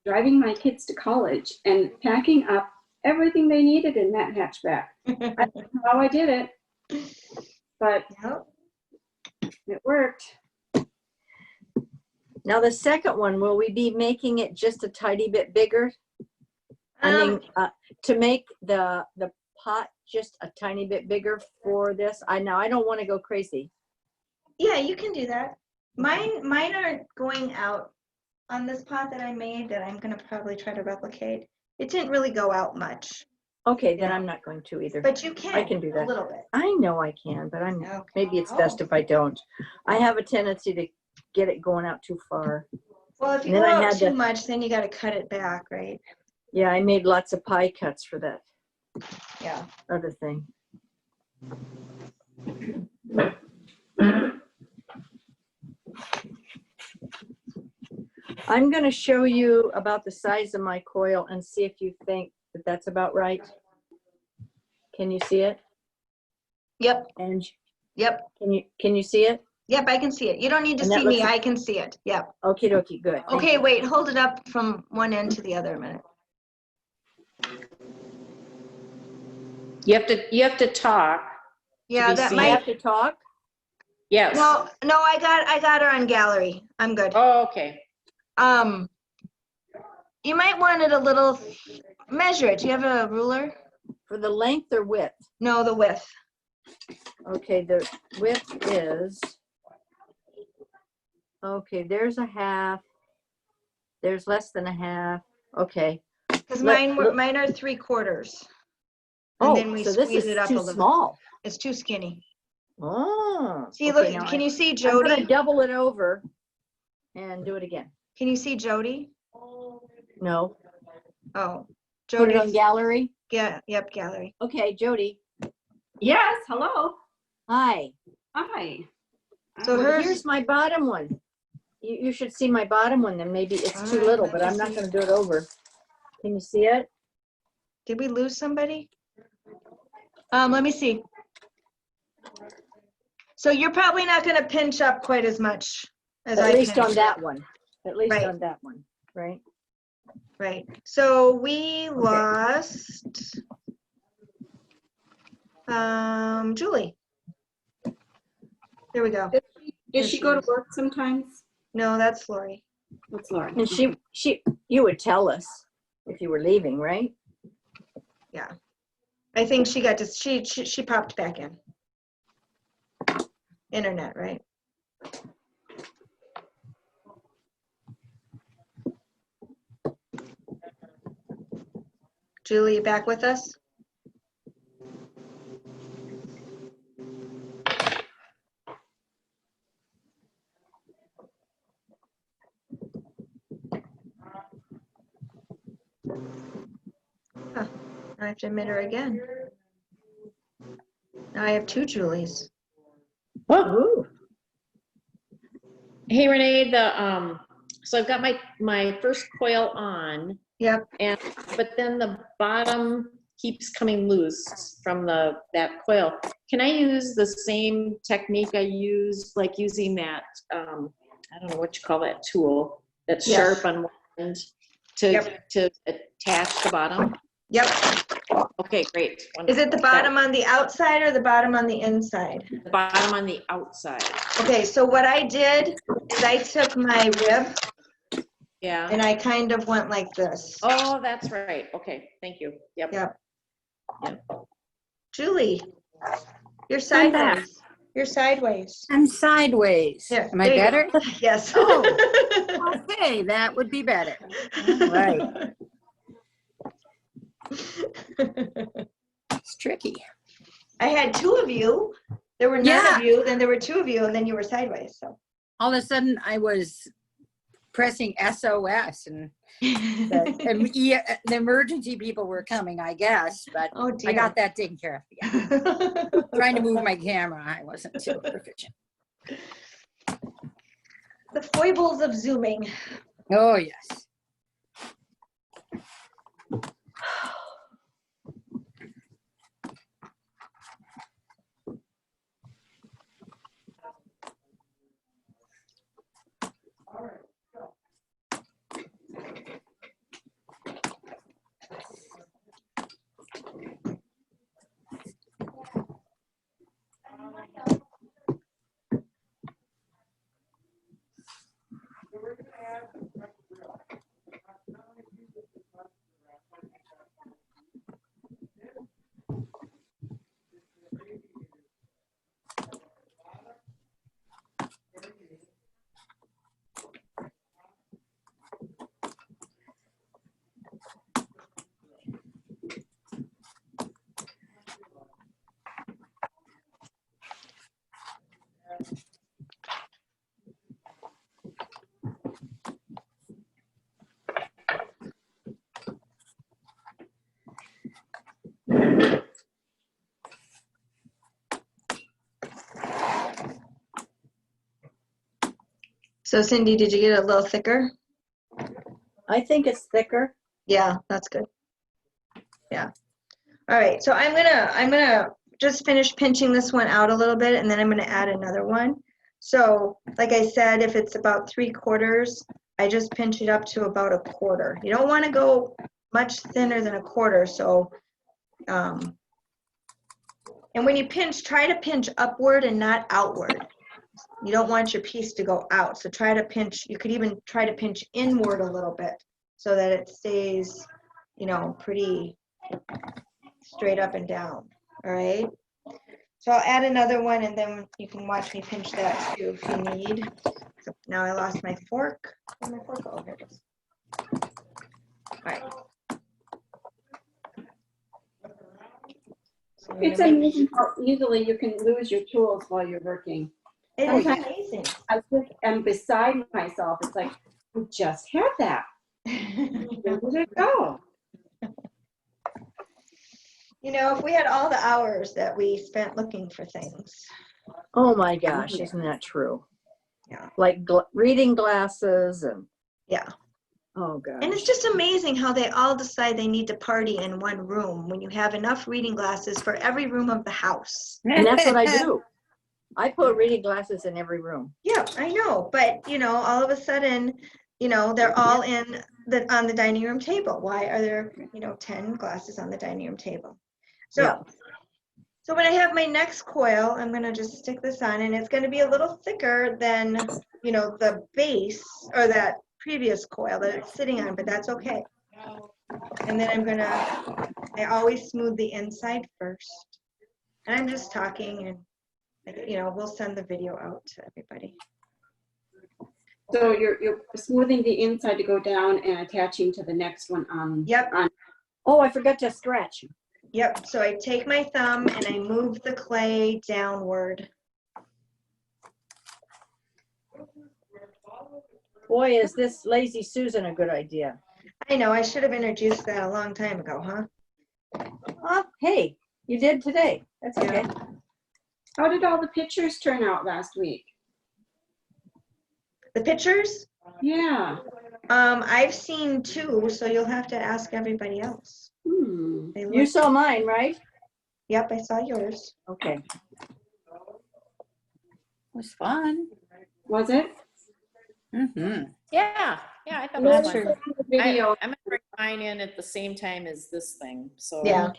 driving my kids to college and packing up everything they needed in that hatchback. I don't know how I did it, but Yep. it worked. Now the second one, will we be making it just a tiny bit bigger? I mean, to make the pot just a tiny bit bigger for this. I don't want to go crazy. Yeah, you can do that. Mine are going out on this pot that I made that I'm gonna probably try to replicate. It didn't really go out much, Okay, then Yeah. I'm not going to either. but you can. I can do A that. little bit. I know I can, but Okay. maybe it's best if I don't. I have a tendency to get it going out too far. Well, if you And go then I out had too to- much, then you gotta cut it back, right? Yeah, I made lots of pie cuts for that Yeah. other thing. I'm going to show you about the size of my coil and see if you think that that's about right. Can you see it? Yep, And yep, can you see it? yep, I can see it. You don't need to And that see me, looks- I can see it. Yep. Okie dokie, good. Thank Okay, you. wait, hold it up from one end to the other a minute. You have to talk. Yeah, be that seen. I might, have to talk? Yes. no, I got her on gallery. I'm good. Oh, okay. You might want it a little, measure it. Do you have a ruler? For the length or width? No, the width. Okay, the width is, okay, there's a half. There's less than a half. Okay. Because Let- look- mine are 3/4. And then Oh, we so this squeeze is it up a too little. small. It's too skinny. Oh. See, okay, look, now can you see I'm gonna Jody? double it over and do it again. Can you see Jody? No. Oh, Put it on Jody's, gallery. yeah, yep, gallery. Okay, Jody. Yes, hello. Hi. Hi. So Well, hers- here's my bottom one. You should see my bottom one, then maybe it's too Alright, little, let but me I'm not see. gonna do it over. Can you see it? Did we lose somebody? Let me see. So you're probably not gonna pinch up quite as much as I At least on pinched. that one. At least Right. on that one, right? Right, so we lost, Julie. There we go. Does she go to work sometimes? No, that's Lori. That's Laura. And you would tell us if you were leaving, right? I think she got to, she popped back in. Internet, right? Julie, you back with us? Huh, I have to admit her again. Now I have two Julies. Ooh. Hey, Renee, so I've got my first coil on, Yep, but then the bottom keeps coming loose from that coil. Can I use the same technique I use, like using that, I don't know what you call that tool, that's Yes. sharp on one end to attach the bottom? yep. Okay, great. Is it the bottom on the outside or the bottom on the inside? The bottom on the outside. Okay, so what I did is I took my rib Yeah. and I kind of went like this. Oh, that's right. Okay, thank you. Yep. Yep. Yep. Julie, you're I'm back. sideways. You're sideways. I'm sideways. Here, Am I there you better? go. Yes. Oh. Okay, that would be better. All right. It's tricky. I had two of you. There were none Yeah. of you, then there were two of you, and then you were sideways, so. All of a sudden, I was pressing SOS, and the emergency people were coming, I guess, but Oh, dear. I got that taken care of. Yeah. Trying to move my camera, I wasn't too proficient. The foibles of Zooming. Oh, yes. So Cindy, did you get it a little thicker? I think it's thicker. Yeah, that's good. Yeah. All right, so I'm gonna just finish pinching this one out a little bit, and then I'm gonna add another one. So like I said, if it's about 3/4, I just pinch it up to about 1/4. You don't want to go much thinner than 1/4. So, and when you pinch, try to pinch upward and not outward. You don't want your piece to go out. So try to pinch, you could even try to pinch inward a little bit so that it stays, you know, pretty straight up and down. All right. So I'll add another one, and then you can watch me pinch that too if you need. So now I lost my fork. Where'd my fork go? Oh, here it is. All right. So I'm It's gonna make- amazing how easily you can lose your tools while you're working. It is sometimes- amazing. I just am beside myself. It's like, I just had that. Where did it go? You know, if we had all the hours that we spent looking for things. Oh my gosh, isn't that true? Yeah. Like reading glasses and, Yeah. oh gosh. And it's just amazing how they all decide they need to party in one room when you have enough reading glasses for every room of the house. And that's what I do. I put reading glasses in every room. Yeah, I know, but you know, all of a sudden, you know, they're all on the dining room table. Why are there, 10 glasses on the dining room table? So, Yeah. so when I have my next coil, I'm gonna just stick this on, and it's gonna be a little thicker than, the base or that previous coil that it's sitting on, but that's okay. And then I always smooth the inside first. And I'm just talking, and we'll send the video out to everybody. So you're smoothing the inside to go down and attaching to the next one on. Yep. Oh, I forgot to stretch. Yep, so I take my thumb and I move the clay downward. Boy, is this Lazy Susan a good idea. I know, I should have introduced that a long time ago, huh? Oh, hey, you did today. That's okay. How did all the pictures turn out last week? The pictures? Yeah. I've seen 2, so you'll have to ask everybody else. They You look- saw mine, right? Yep, I saw yours. Okay. Was fun. Was it? Yeah, I thought it Let's was fun. show the video. I'm gonna bring mine in at the same time as this thing, so. Yeah,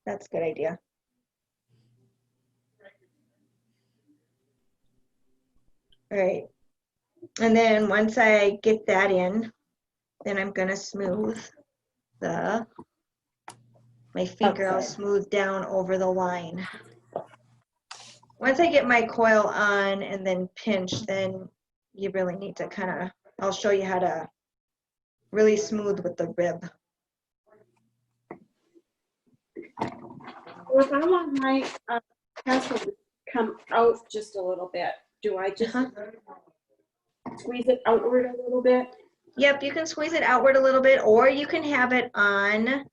that's a good idea. All right. And then once I get that in, then I'm gonna smooth my finger, I'll Outside. smooth down over the line. Once I get my coil on and then pinch, then you really need to I'll show you how to really smooth with the rib. Well, if I want my pencil to come out just a little bit, do I just squeeze it outward a little bit? Yep, you can squeeze it outward a little bit, or you can have it on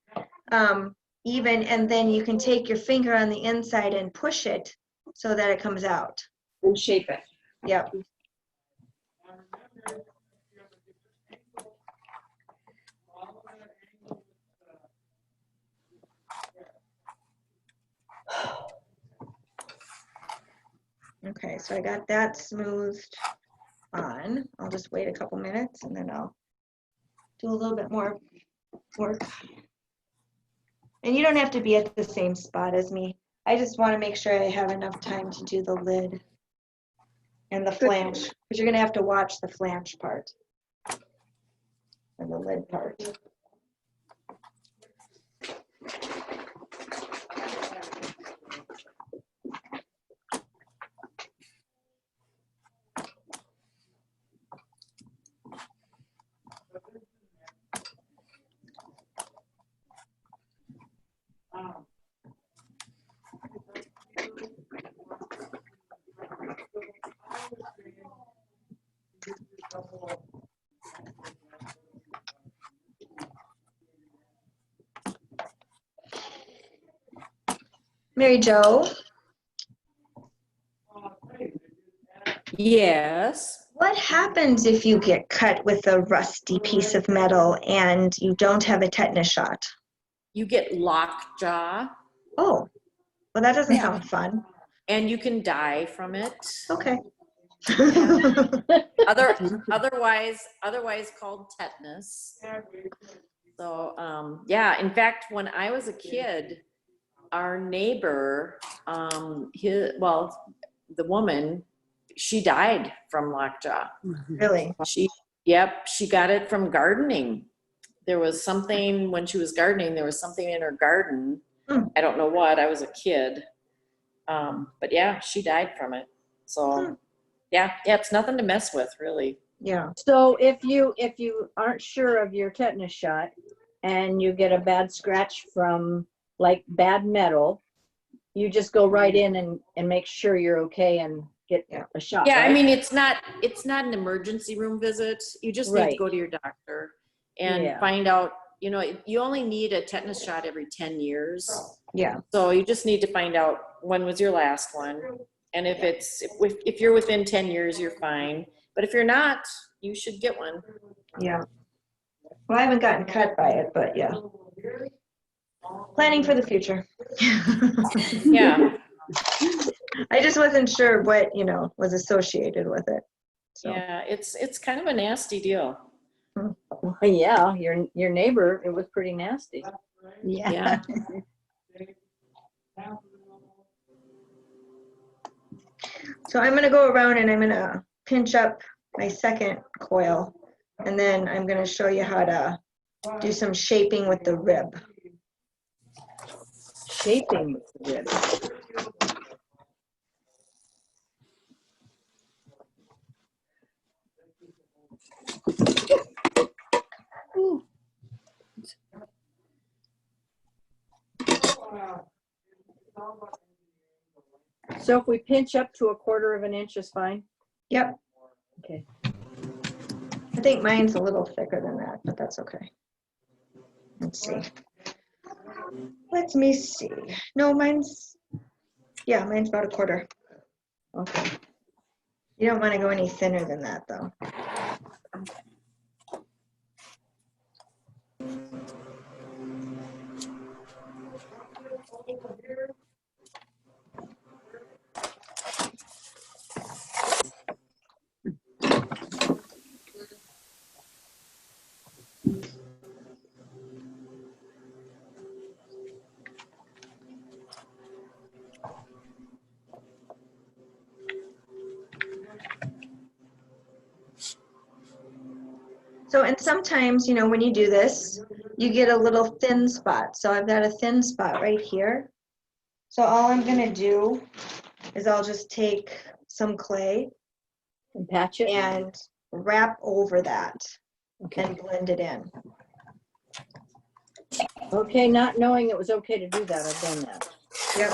even, and then you can take your finger on the inside and push it so that it comes out. And shape it. Yep. Okay, so I got that smoothed on. I'll just wait a couple minutes and then I'll do a little bit more work. And you don't have to be at the same spot as me. I just want to make sure I have enough time to do the lid and the flange, because you're going to have to watch the flange part and the lid part. Mary Jo, Yes. What happens if you get cut with a rusty piece of metal and you don't have a tetanus shot? You get lockjaw, Oh, well, that doesn't Yeah. sound fun. and you can die from it. Okay. Otherwise called tetanus. So, yeah, in fact, when I was a kid, our neighbor, the woman, she died from lockjaw. Really? She got it from gardening. There was something, when she was gardening, there was something in her garden. I don't know what, I was a kid. But yeah, she died from it. So, yeah, it's nothing to mess with, really. Yeah. So if you aren't sure of your tetanus shot and you get a bad scratch from like bad metal, you just go right in and make sure you're okay and get a shot. Yeah, right? I mean, it's not an emergency room visit. You just need to Right. go to your doctor and Yeah. find out, you only need a tetanus shot every 10 years. Yeah. So you just need to find out when was your last one. And if you're within 10 years, you're fine. But if you're not, you should get one. Yeah. Well, I haven't gotten cut by it, but yeah. Planning for the future. Yeah. I just wasn't sure what, was associated with it. So. Yeah, it's kind of a nasty deal. Yeah, your neighbor, it was pretty nasty. Yeah. So I'm going to go around and I'm going to pinch up my second coil, and then I'm going to show you how to do some shaping with the rib. Shaping with the rib. So if we pinch up to 1/4 of an inch is fine? Yep. Okay. I think mine's a little thicker than that, but that's okay. Let's see. Let me see. No, mine's about 1/4. Okay. You don't want to go any thinner than that, though. So, and sometimes, when you do this, you get a little thin spot. So I've got a thin spot right here. So all I'm going to do is I'll just take some clay And patch it? and wrap over that Okay. and blend it in. Okay, not knowing it was okay to do that, I've done that. Yep.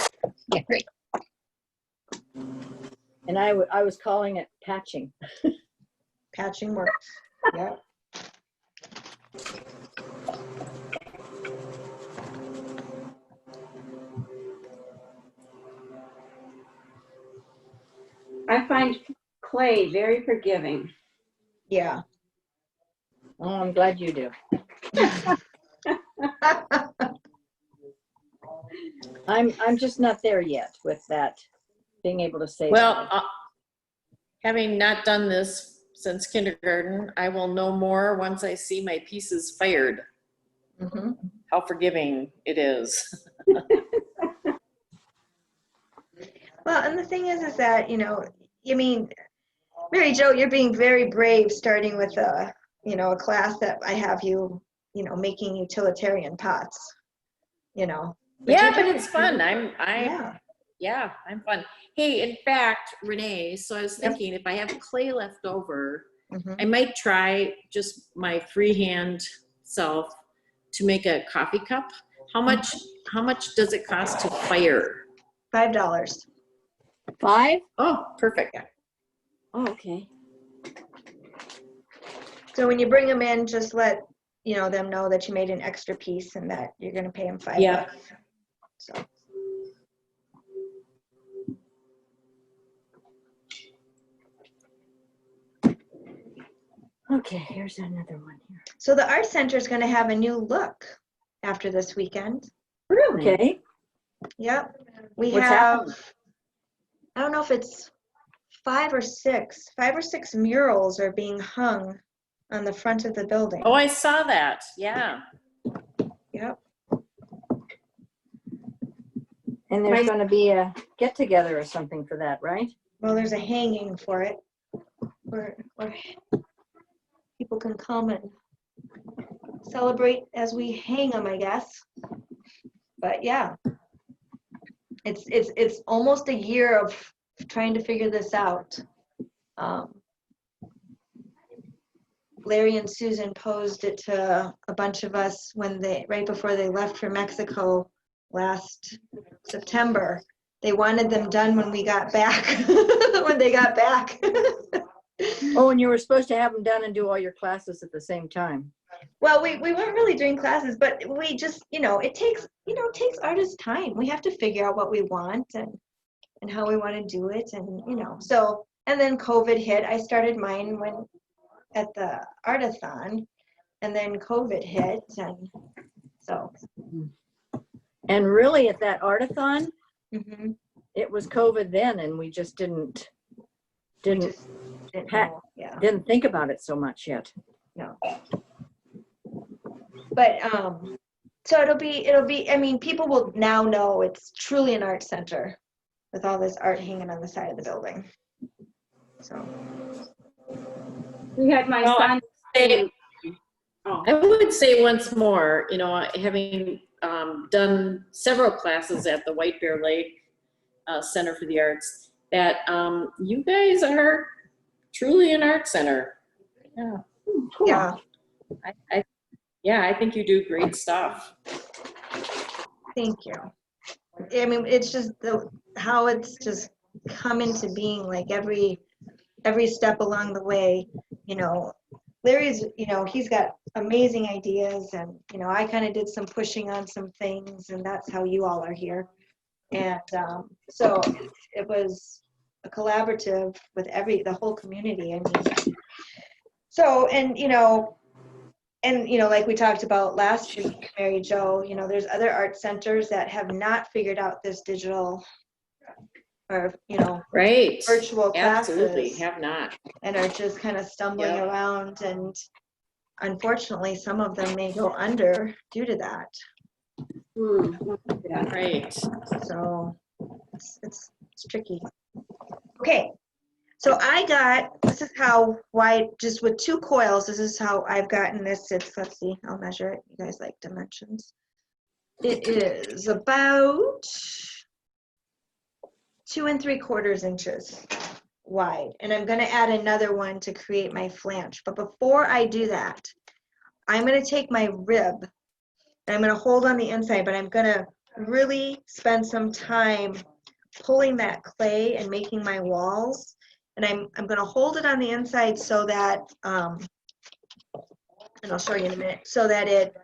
Yeah, great. And I was calling it patching. Patching works. Yep. I find clay very forgiving. Yeah. Oh, I'm glad you do. I'm just not there yet with that, being able to say Well, that. having not done this since kindergarten, I will know more once I see my pieces fired, Mm-hmm. how forgiving it is. Well, and the thing is that, Mary Jo, you're being very brave starting with a class that I have you, making utilitarian pots, Yeah, you're but doing- it's fun. Yeah. Yeah, I'm fun. Hey, in fact, Renee, so I was Yep. thinking if I have clay left over, Mhm. I might try just my freehand self to make a coffee cup. How much does it cost to fire? $5. 5? Oh, perfect. Oh, okay. So when you bring them in, just let them know that you made an extra piece and that you're going to pay them $5. Yeah. So. Okay, here's another one here. So the art center is going to have a new look after this weekend. Really? Okay, Yep. We What's have, happening? I don't know if it's 5 or 6 murals are being hung on the front of the building. Oh, I saw that. Yeah. Yep. And there's going to be a get together or something for that, right? Well, there's a hanging for it where people can come and celebrate as we hang them, I guess. But yeah, it's almost a year of trying to figure this out. Larry and Susan posed it to a bunch of us right before they left for Mexico last September. They wanted them done when we got back, when they got back. Oh, and you were supposed to have them done and do all your classes at the same time. Well, we weren't really doing classes, but we just, it takes artists time. We have to figure out what we want and how we want to do it. And, so, and then COVID hit. I started mine at the Artathon, and then COVID hit. And so. And really at that Artathon, Mm-hmm. it was COVID then, and we just didn't Didn't know, yeah. didn't think about it so much yet. No. But so it'll be, I mean, people will now know it's truly an art center with all this art hanging on the side of the building. So We had my Well, son. Say- Oh, I would say once more, having done several classes at the White Bear Lake Center for the Arts, that you guys are truly an art center. Yeah. cool. yeah, I think you do great stuff. thank you. I mean, it's just how it's just come into being, like every step along the way. Larry's, he's got amazing ideas, and I kind of did some pushing on some things, and that's how you all are here. And so it was a collaborative with the whole community. I mean, so, and like we talked about last week, Mary Jo, there's other art centers that have not figured out this digital or, Right. virtual Absolutely. classes Have not. and are just kind of stumbling Yep. around. And unfortunately, some of them may go under due to that. Yeah. Right. So it's tricky. Okay. So this is how wide, just with 2 coils, this is how I've gotten this. Let's see, I'll measure it. You guys like dimensions. It is about 2 3/4 inches wide. And I'm going to add another one to create my flange. But before I do that, I'm going to take my rib and I'm going to hold on the inside, but I'm going to really spend some time pulling that clay and making my walls. And I'm going to hold it on the inside so that, and I'll show you in a minute, so that it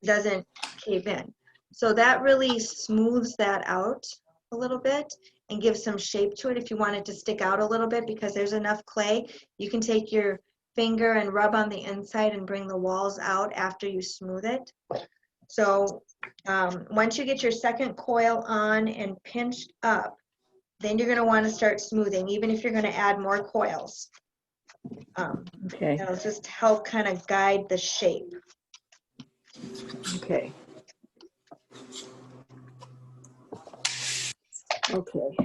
doesn't cave in. So that really smooths that out a little bit and gives some shape to it. If you want it to stick out a little bit because there's enough clay, you can take your finger and rub on the inside and bring the walls out after you smooth it. So once you get your second coil on and pinched up, then you're going to want to start smoothing, even if you're going to add more coils. Okay. That'll just help kind of guide the shape. Okay. Okay.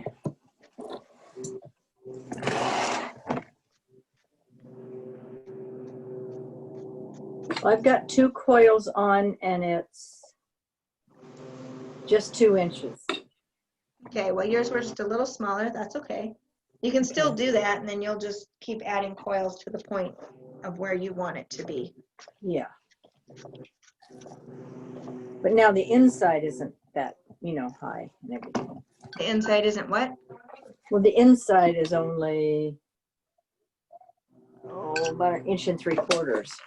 I've got 2 coils on and it's just 2 inches. Okay, well, yours were just a little smaller. That's okay. You can still do that, and then you'll just keep adding coils to the point of where you want it to be. Yeah. But now the inside isn't that, high and everything. The inside isn't what? Well, the inside is only, about 1 3/4 inches.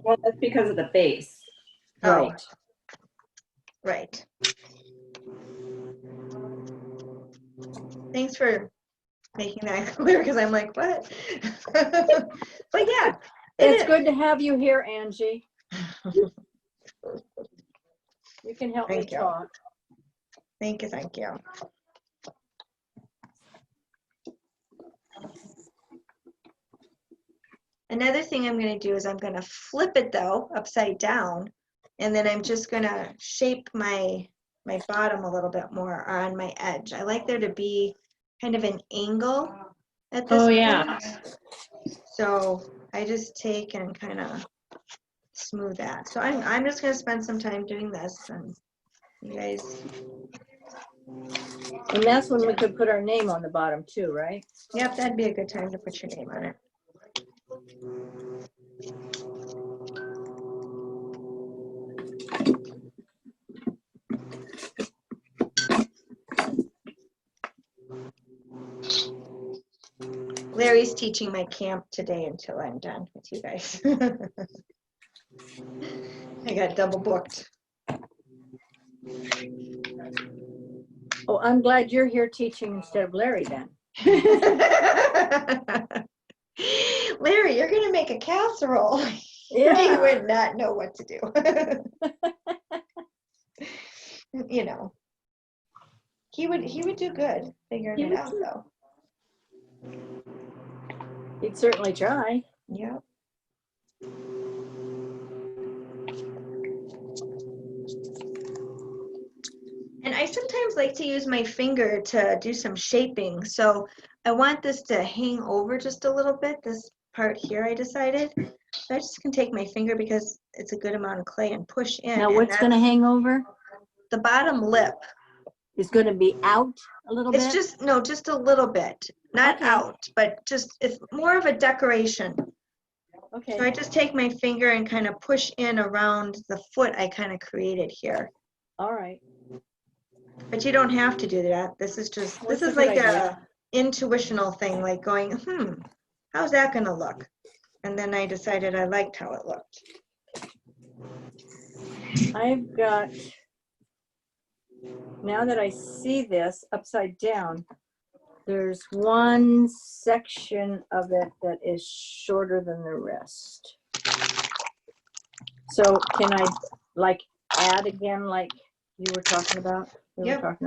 Well, that's because of the base. Oh, Right. right. Thanks for making that clear because I'm like, what? But yeah, It's it good to have you here, Angie. You can help me Thank you. talk. Thank you, thank you. Another thing I'm going to do is I'm going to flip it though upside down, and then I'm just going to shape my bottom a little bit more on my edge. I like there to be kind of an angle at this Oh, point. yeah. So I just take and kind of smooth that. So I'm just going to spend some time doing this, and you guys, And that's when we could put our name on the bottom too, right? yep, that'd be a good time to put your name on it. Larry's teaching my camp today until I'm done with you guys. I got double booked. Oh, I'm glad you're here teaching instead of Larry then. Larry, you're gonna make a casserole. He Yeah. would not know what to do. You know, he would do good figuring He it would out too. though. He'd certainly try. Yep. And I sometimes like to use my finger to do some shaping. So I want this to hang over just a little bit, this part here I decided. So I just can take my finger because it's a good amount of clay and push in. Now and what's going to that's hang over the bottom lip. is going to be out a little It's bit. just, no, just a little bit. Not Okay. out, but just, it's more of a decoration. Okay. So I just take my finger and kind of push in around the foot I kind of created here. All right. But you don't have to do that. This is just, Well, this it's is a good like idea. a intuitional thing, like going, how's that gonna look? And then I decided I liked how it looked. I've got, now that I see this upside down, there's one section of it that is shorter than the rest. So can I like add again like you were talking about? Yep.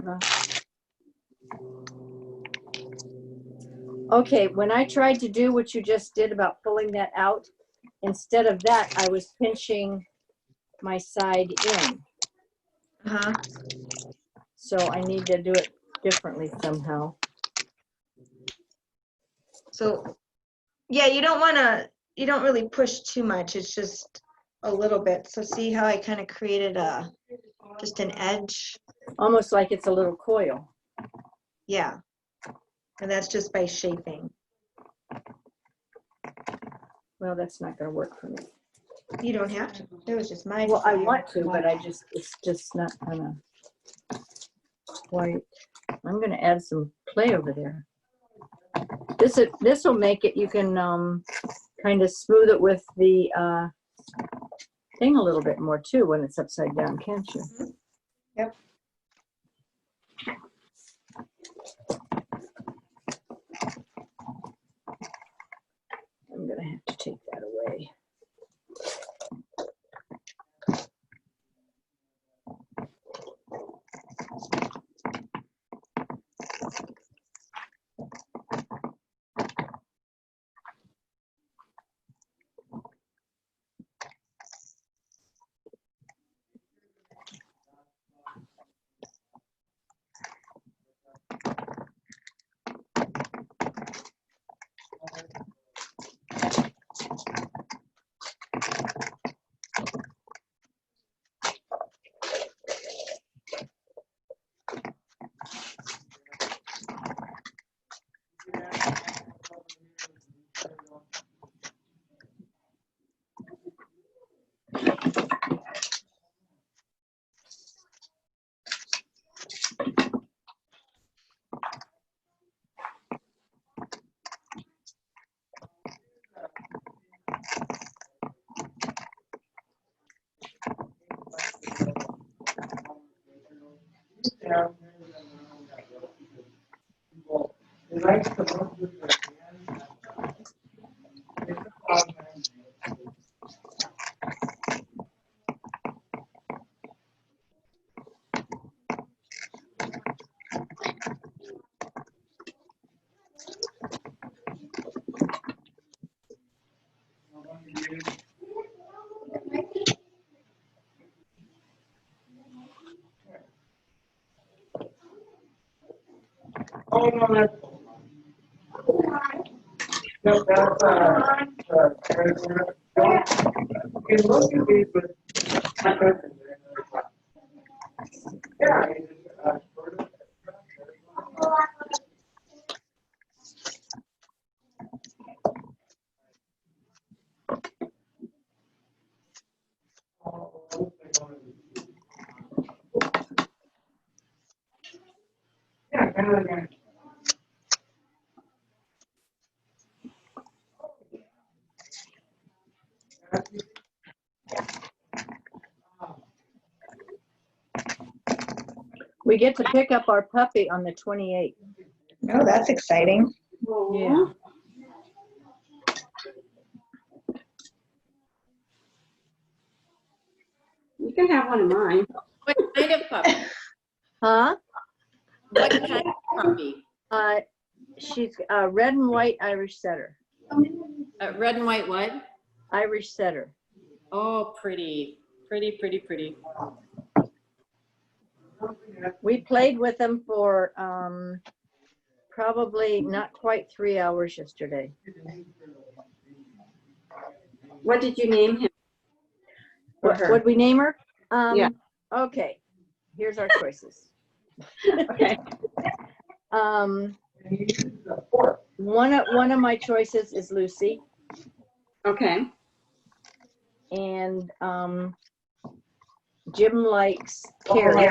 Okay, when I tried to do what you just did about pulling that out, instead of that, I was pinching my side in. Uh-huh. So I need to do it differently somehow. So, yeah, you don't really push too much. It's just a little bit. So see how I kind of created just an edge? Almost like it's a little coil. Yeah. And that's just by shaping. Well, that's not going to work for me. You don't have to. It was just my Well, I desire. want to, but it's just not gonna quite. I'm gonna add some clay over there. This will make it, you can kind of smooth it with the thing a little bit more too when it's upside down, can't you? Yep. I'm gonna have to take that away. We get to pick up our puppy on the 28th. Oh, that's exciting. Yeah. You can have one of mine. What kind of puppy? Huh? What kind of puppy? She's a red and white Irish setter. Red and white what? Irish setter. Oh, pretty. Pretty, pretty, pretty. We played with them for probably not quite 3 hours yesterday. What did you name him? For her. What'd we name her? Yeah. Okay, here's our choices. Okay. One of my choices is Lucy, Okay. and Jim likes Carrie.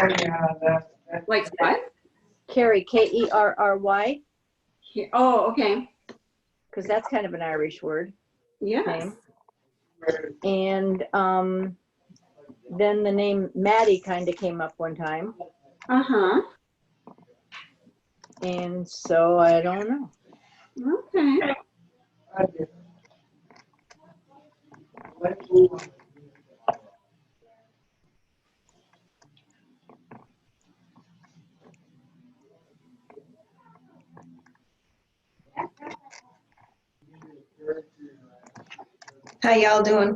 Like what? Carrie, Kerry, Oh, okay. because that's kind of an Irish word. Yes. Name. And then the name Maddie kind of came up one time, Uh-huh. and so I don't know. Okay. How y'all doing?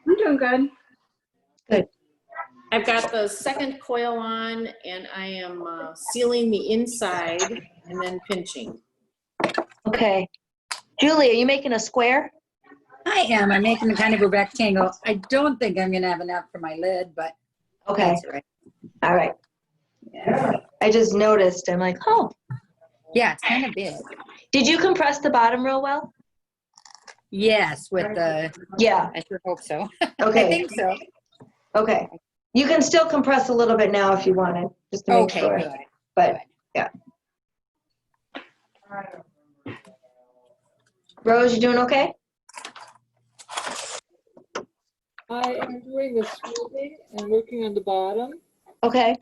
I'm doing good. I've got the second coil on and I am sealing the inside and then pinching. Okay. Julie, are you making a square? I am. I'm making kind of a rectangle. I don't think I'm gonna have enough for my lid, but Okay. that's all right. All right. Yeah. I just noticed. I'm like, oh, Yeah, it's kind of big. did you compress the bottom real well? Yes, with the, Yeah. I sure hope so. I Okay. think so. Okay. You can still compress a little bit now if you wanted, just to make Okay, sure. good. But yeah. Rose, you doing okay? I am doing the smoothing and working on the bottom. Okay.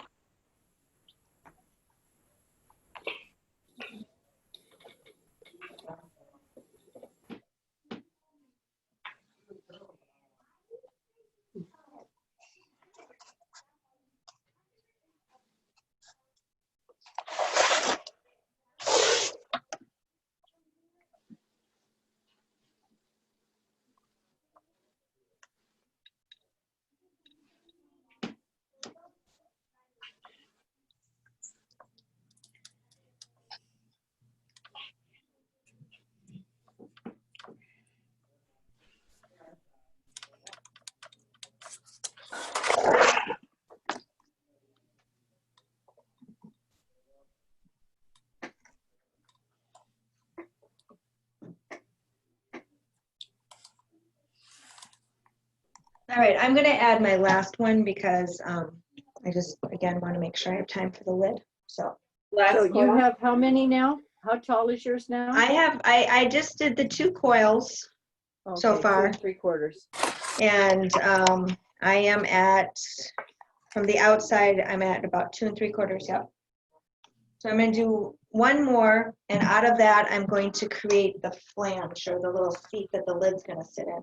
All right, I'm gonna add my last one because I just, again, want to make sure I have time for the lid. So So you have how many now? How tall is yours now? I just did the 2 coils so Okay, far. 2 3/4. and I am at from the outside, I'm at about 2 3/4, yep. So I'm gonna do one more, and out of that, I'm going to create the flange, or the little seat that the lid's gonna sit in.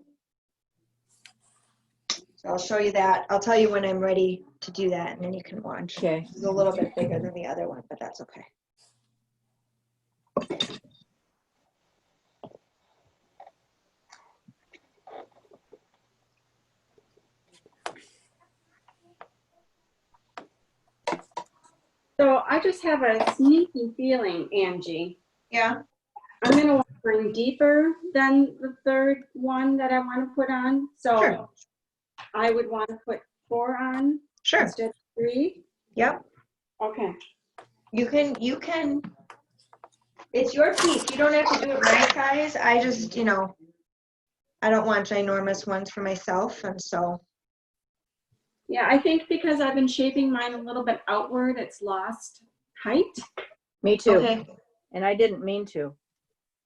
So I'll show you that. I'll tell you when I'm ready to do that, and then you can watch. Okay. It's a little bit bigger than the other one, but that's okay. So I just have a sneaky feeling, Angie, Yeah, I'm gonna want to bring deeper than the third one that I want to put on. So Sure. I would want to put 4 on sure. instead of 3. Yep. Okay. You can, it's your piece. You don't have to do it my size. I just, I don't want ginormous ones for myself, and so. Yeah, I think because I've been shaping mine a little bit outward, it's lost height. Me too. Okay. And I didn't mean to.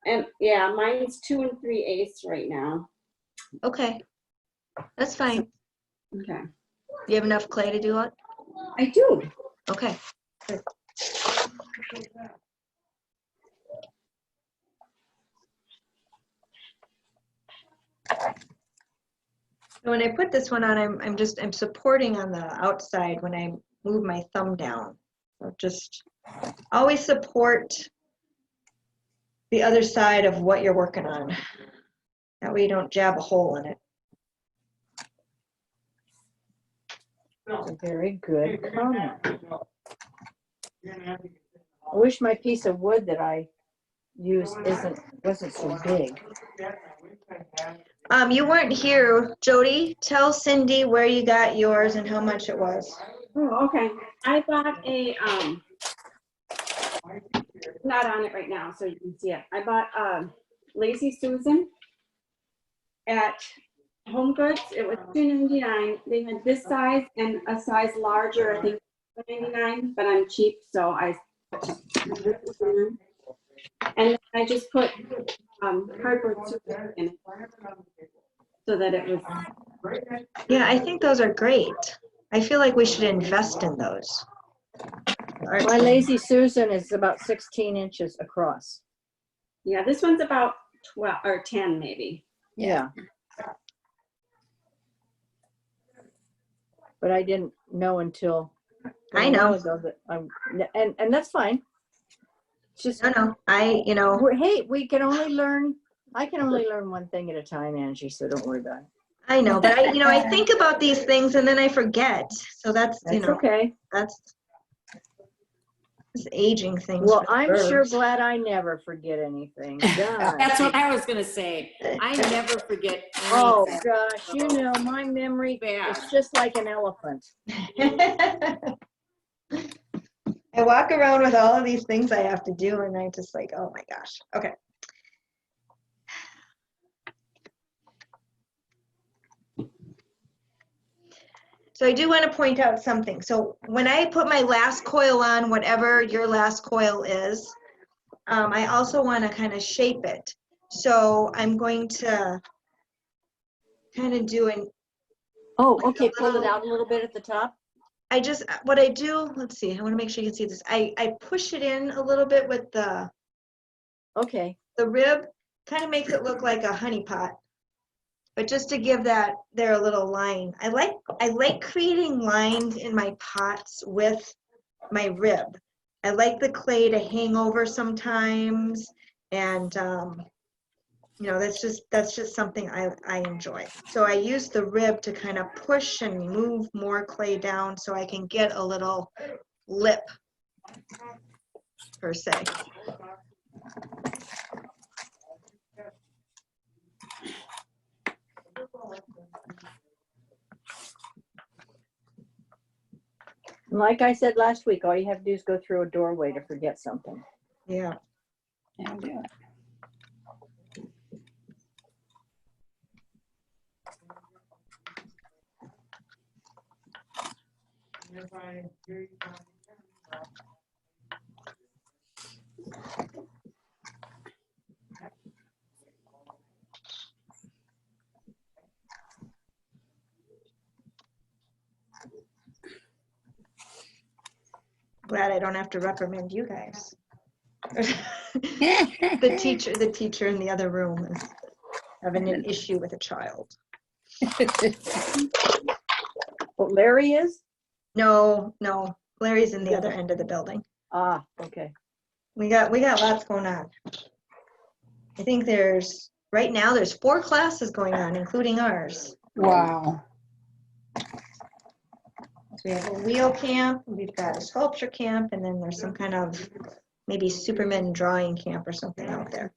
And yeah, mine's 2 3/8 right now. Okay. That's fine. Okay. You have enough clay to do it? I do. Okay. Good. When I put this one on, I'm supporting on the outside when I move my thumb down. So just always support the other side of what you're working on. That way you don't jab a hole in it. A very good comment. I wish my piece of wood that I used wasn't so big. You weren't here, Jody. Tell Cindy where you got yours and how much it was. Oh, okay. I bought a not on it right now, so you can see it. I bought Lazy Susan at Home Goods. It was $2.99. They had this size and a size larger, I think $4.99, but I'm cheap, so I and I just put cardboard Susan in it so that it was. Yeah, I think those are great. I feel like we should invest in those. My Lazy Susan is about 16 inches across. Yeah, this one's about 12 or 10 maybe. Yeah. But I didn't know until I know. a while ago that and that's fine. It's just No, hey, we can only learn. I can only learn one thing at a time, Angie. So don't worry about it. I know, but I think about these things and then I forget. So that's okay. that's this aging thing. Well, I'm sure glad I never forget anything. God. That's what I was gonna say. I never forget anything. Oh gosh, my memory is just like an elephant. I walk around with all of these things I have to do, and I just like, oh my gosh. Okay. So I do want to point out something. So when I put my last coil on, whatever your last coil is, I also want to kind of shape it. So I'm going to kind of do an. Oh, okay. Pull it out a little bit at the top. What I do, let's see, I want to make sure you can see this. I push it in a little bit with the rib, kind of makes it look like a honey pot. But just to give there a little line. I like creating lines in my pots with my rib. I like the clay to hang over sometimes, and that's just something I enjoy. So I use the rib to kind of push and move more clay down so I can get a little lip, per se. Like I said last week, all you have to do is go through a doorway to forget something. Yeah. I'll do it. Glad I don't have to reprimand you guys. The teacher in the other room is having an issue with a child. What Larry is? No, Larry's in the other end of the building. Ah, okay. We got lots going on. I think right now there's 4 classes going on, including ours. Wow. So we have a wheel camp, we've got a sculpture camp, and then there's some kind of maybe Superman drawing camp or something out there.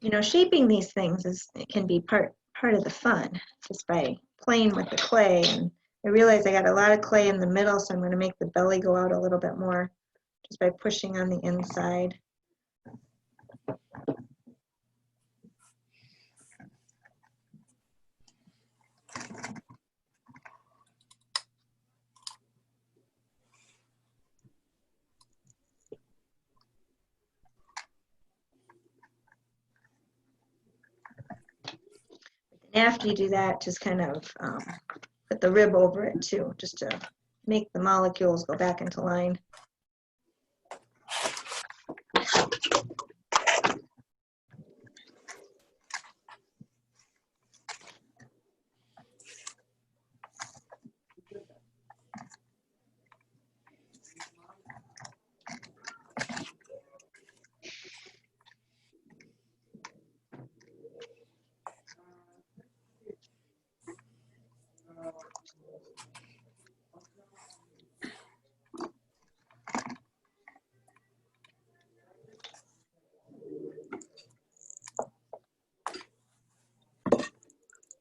You know, shaping these things it can be part of the fun, just by playing with the clay. And I realize I got a lot of clay in the middle, so I'm going to make the belly go out a little bit more just by pushing on the inside. And after you do that, just kind of put the rib over it too, just to make the molecules go back into line.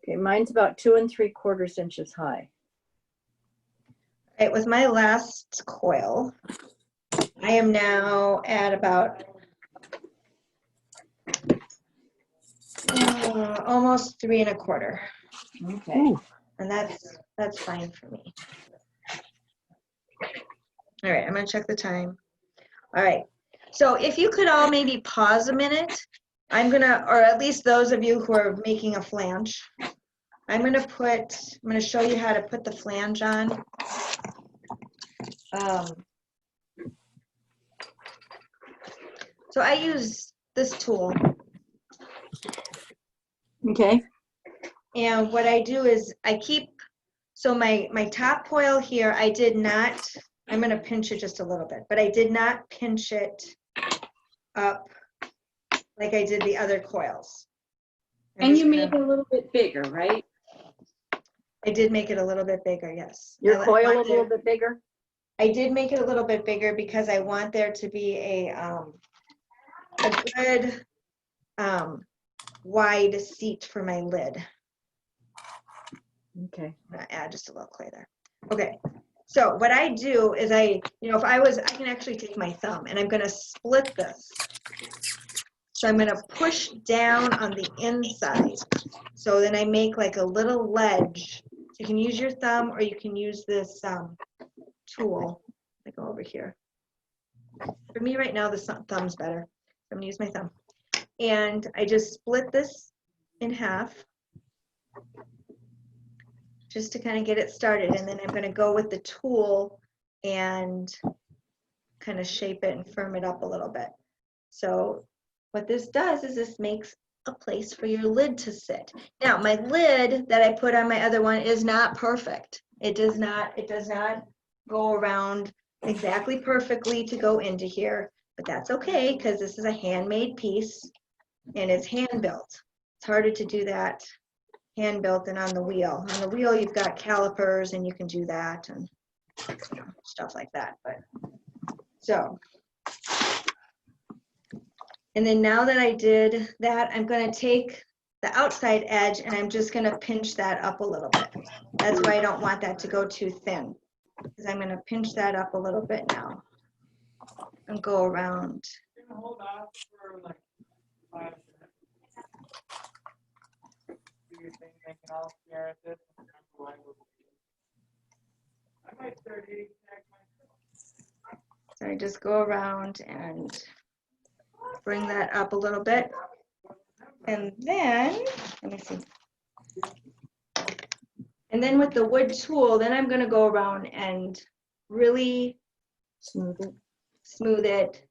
Okay, mine's about 2 3/4 inches high. All right, with my last coil, I am now at about almost 3 1/4. Okay. And that's fine for me. All right, I'm gonna check the time. All right, so if you could all maybe pause a minute, or at least those of you who are making a flange, I'm gonna show you how to put the flange on. So I use this tool. Okay. And what I do is so my top coil here, I'm gonna pinch it just a little bit, but I did not pinch it up like I did the other coils. And you made it a little bit bigger, right? I did make it a little bit bigger, yes. Your coil a little bit bigger? I did make it a little bit bigger because I want there to be a good wide seat for my lid. Okay. I'm gonna add just a little clay there. Okay, so what I do is I can actually take my thumb and I'm gonna split this. So I'm gonna push down on the inside. So then I make like a little ledge. So you can use your thumb or you can use this tool. I go over here. For me right now, the thumb's better. I'm gonna use my thumb. And I just split this in half just to kind of get it started. And then I'm gonna go with the tool and kind of shape it and firm it up a little bit. So what this does is this makes a place for your lid to sit. Now, my lid that I put on my other one is not perfect. It does not go around exactly perfectly to go into here, but that's okay because this is a handmade piece and it's hand built. It's harder to do that hand built than on the wheel. On the wheel, you've got calipers and you can do that and stuff like that. But So. And then now that I did that, I'm gonna take the outside edge and I'm just gonna pinch that up a little bit. That's why I don't want that to go too thin, because I'm gonna pinch that up a little bit now and go around. So I just go around and bring that up a little bit. And then, let me see. And then with the wood tool, then I'm gonna go around and really smooth it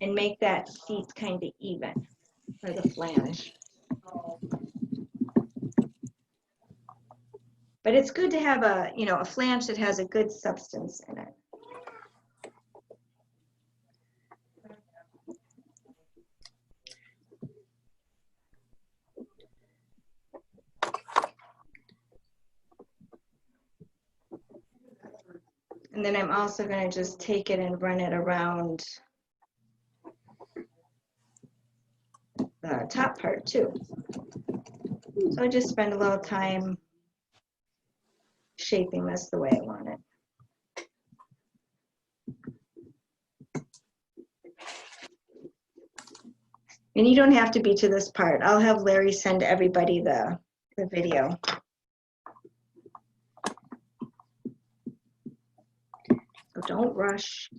and make that seat kind of even, or the flange. But it's good to have a, you know, a flange that has a good substance in it. And then I'm also going to just take it and run it around the top part too. So I just spend a little time shaping this the way I want it. And you don't have to be to this part. I'll have Larry send everybody the video. So don't rush.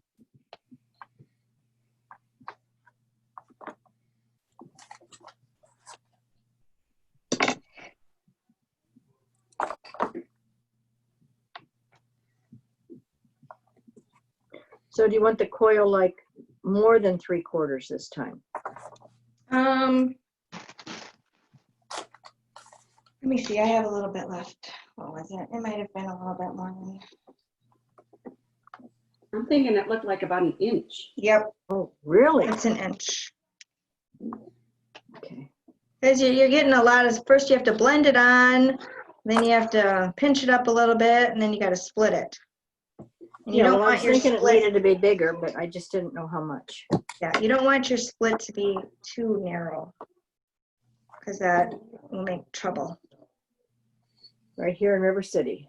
So do you want the coil like more than 3/4 this time? Let me see, I have a little bit left. What was it? It might have been a little bit more than. I'm thinking it looked like about an inch. Yep, Oh, really? it's an inch. Okay. Because you're getting a lot of, first you have to blend it on, then you have to pinch it up a little bit, and then you got to split it. And you Yeah, don't well, I was want your thinking it split, needed to be bigger, but I just didn't know how much. yeah, you don't want your split to be too narrow, because that will make trouble. Right here in River City.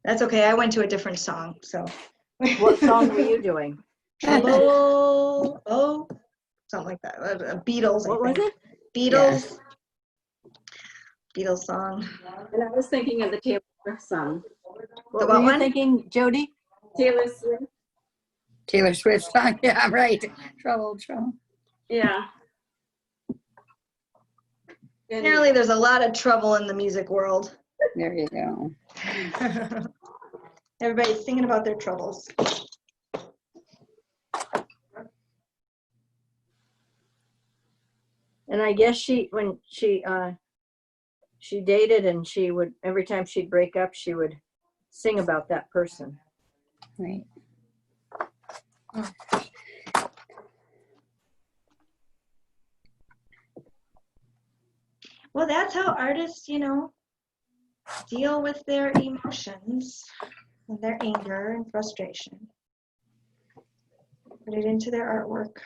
That's okay, I went to a different song, so. What song were you doing? Trouble, oh, something like that, Beatles, What I was think. it? Beatles. Beatles song. And I was thinking of the Taylor Swift song. What what were you one? thinking, Jody? Taylor Swift. Taylor Swift song. Yeah, right. Trouble, trouble. Yeah. And Apparently there's a lot of trouble in the music world. There you go. Everybody's singing about their troubles. And I guess when she dated, and she would, every time she'd break up, she would sing about that person. Right. Well, that's how artists, you know, deal with their emotions and their anger and frustration. Put it into their artwork.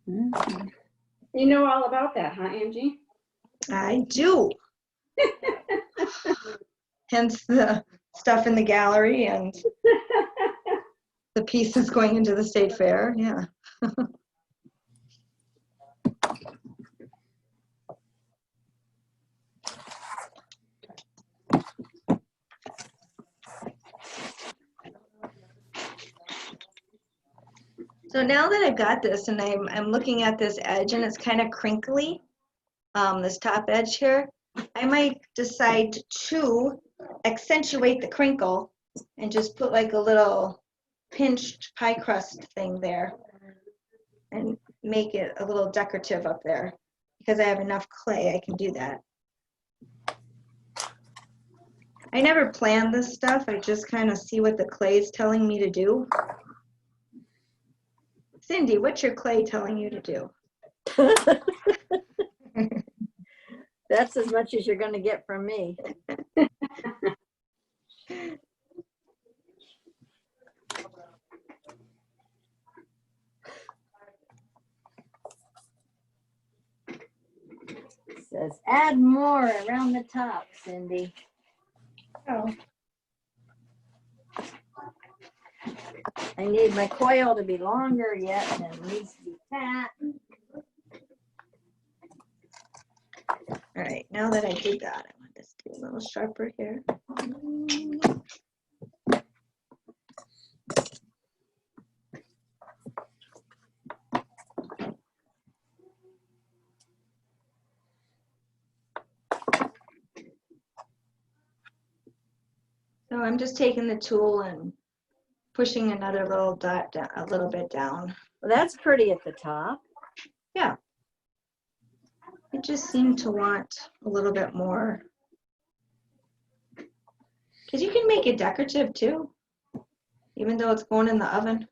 Mhm. you know all about that, huh, Angie? I do. Hence the stuff in the gallery and the pieces going into the state fair. Yeah. So now that I've got this and I'm looking at this edge and it's kind of crinkly, this top edge here, I might decide to accentuate the crinkle and just put like a little pinched pie crust thing there and make it a little decorative up there. Because I have enough clay, I can do that. I never plan this stuff, I just kind of see what the clay is telling me to do. Cindy, what's your clay telling you to do? That's as much as you're going to get from me. Add more around the top, Cindy. Oh, I need my coil to be longer yet and it needs to be fat. all right. Now that I did that, I want this to be a little sharper here. So I'm just taking the tool and pushing another little dot down, a little bit down. Well, that's pretty at the top. Yeah. I just seem to want a little bit more. Because you can make it decorative too, even though it's going in the oven.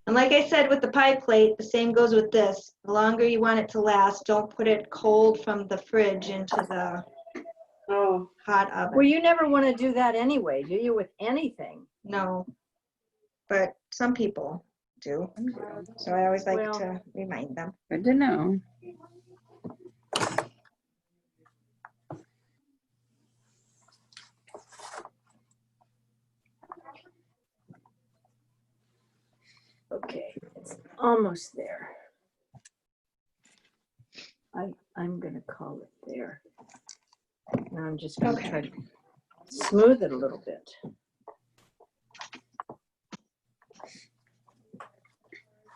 And like I said with the pie plate, the same goes with this. The longer you want it to last, don't put it cold from the fridge into the Oh, hot oven. Well, you never want to do that anyway, do you, with anything? No, but some people do. So I always like Well- to remind them. Good to know. Okay, it's almost there. I'm gonna call it there. Now I'm just gonna Okay. try to smooth it a little bit.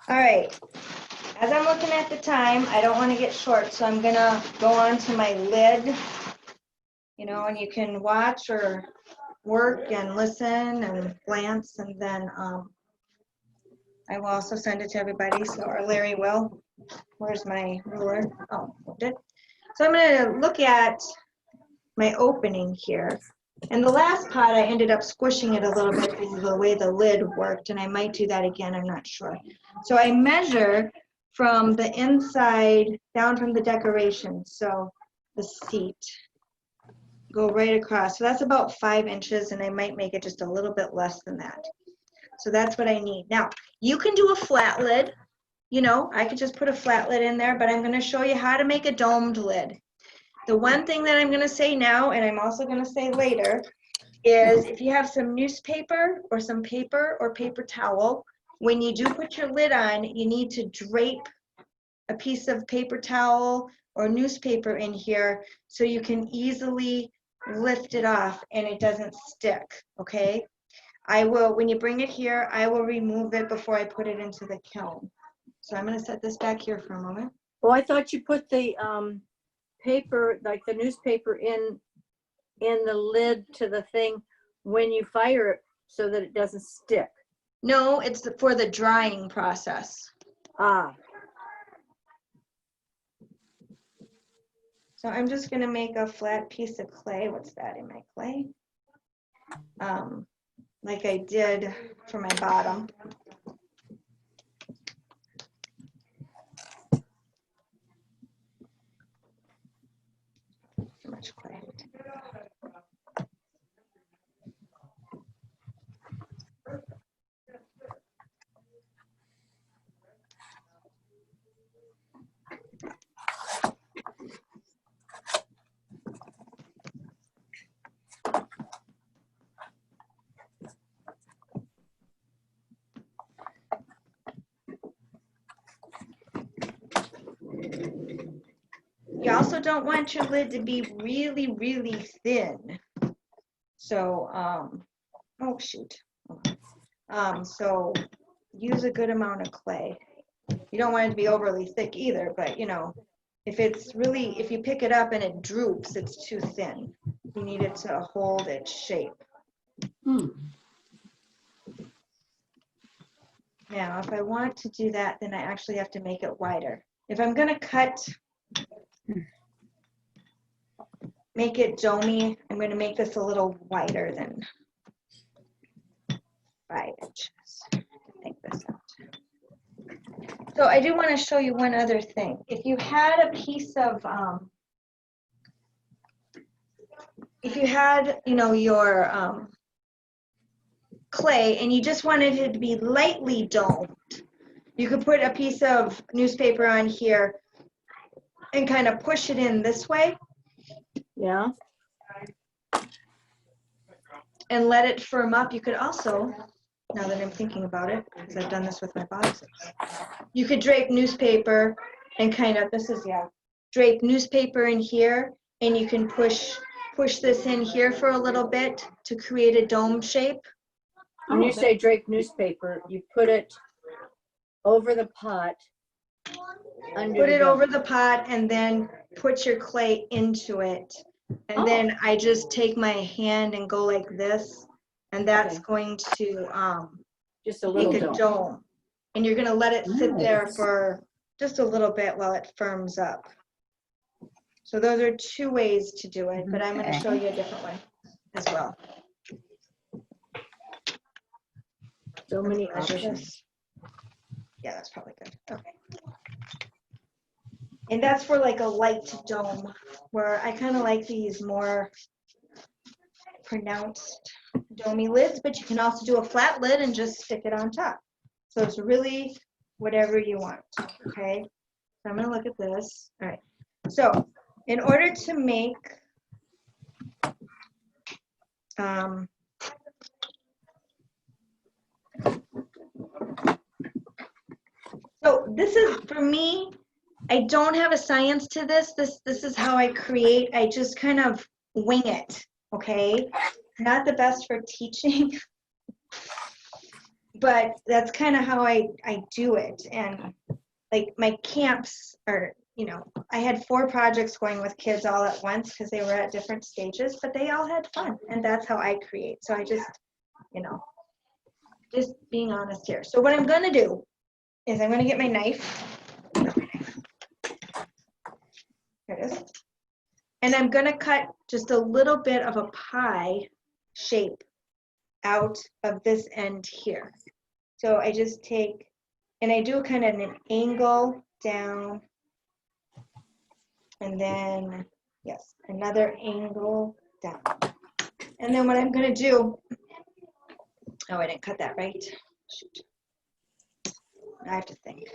All right, as I'm looking at the time, I don't want to get short, so I'm gonna go on to my lid, you know, and you can watch or work and listen and glance, and then I will also send it to everybody, so, or Larry will. Where's my ruler? Oh, moved it. So I'm gonna look at my opening here. And the last pot, I ended up squishing it a little bit because of the way the lid worked, and I might do that again, I'm not sure. So I measure from the inside down from the decoration, so the seat, go right across. So that's about 5 inches, and I might make it just a little bit less than that. So that's what I need. Now, you can do a flat lid. You know, I could just put a flat lid in there, but I'm gonna show you how to make a domed lid. The one thing that I'm gonna say now, and I'm also gonna say later, is if you have some newspaper or some paper or paper towel, when you do put your lid on, you need to drape a piece of paper towel or newspaper in here so you can easily lift it off and it doesn't stick, okay? I will, when you bring it here, I will remove it before I put it into the kiln. So I'm gonna set this back here for a moment. Well, I thought you put the paper, like the newspaper in the lid to the thing when you fire it so that it doesn't stick. No, it's for the drying process. Ah, So I'm just gonna make a flat piece of clay. What's that in my clay? Like I did for my bottom. Too much clay. You also don't want your lid to be really, really thin. So, oh shoot. So use a good amount of clay. You don't want it to be overly thick either, but you know, if it's really, if you pick it up and it droops, it's too thin. You need it to hold its shape. Now, if I want to do that, then I actually have to make it wider. If I'm gonna cut, make it domey, I'm gonna make this a little wider than 5 inches. Take this out. So I do want to show you one other thing. If you had a piece of, if you had, you know, your clay and you just wanted it to be lightly domed, You could put a piece of newspaper on here and kind of push it in this way Yeah, and let it firm up. You could also, now that I'm thinking about it, because I've done this with my boxes, you could drape newspaper and kind of, drape newspaper in here, and you can push this in here for a little bit to create a dome shape. when you say drape newspaper, you put it over the pot. Under Put the it dome. over the pot and then put your clay into it. And then I just take my hand and go like this, and that's Okay. going to Just a little make a dome. dome. And you're gonna let it sit there Nice. for just a little bit while it firms up. So those are two ways to do it, but I'm gonna Okay. show you a different way as well. So many Measure options. this. Yeah, that's probably good. Okay. And that's for like a light dome, where I kind of like these more pronounced domey lids, but you can also do a flat lid and just stick it on top. So it's really whatever you want, okay? So I'm gonna look at this. All right. So in order to make so this is, for me, I don't have a science to this. This is how I create. I just kind of wing it, okay? Not the best for teaching, but that's kind of how I do it. And like my camps are, you know, I had 4 projects going with kids all at once because they were at different stages, but they all had fun. And that's how I create. So I just, you know, just being honest here. So what I'm gonna do is I'm gonna get my knife. Here it is. And I'm gonna cut just a little bit of a pie shape out of this end here. So I just take, and I do kind of an angle down, and then, yes, another angle down. And then what I'm gonna do, oh, I didn't cut that right. Shoot. I have to think.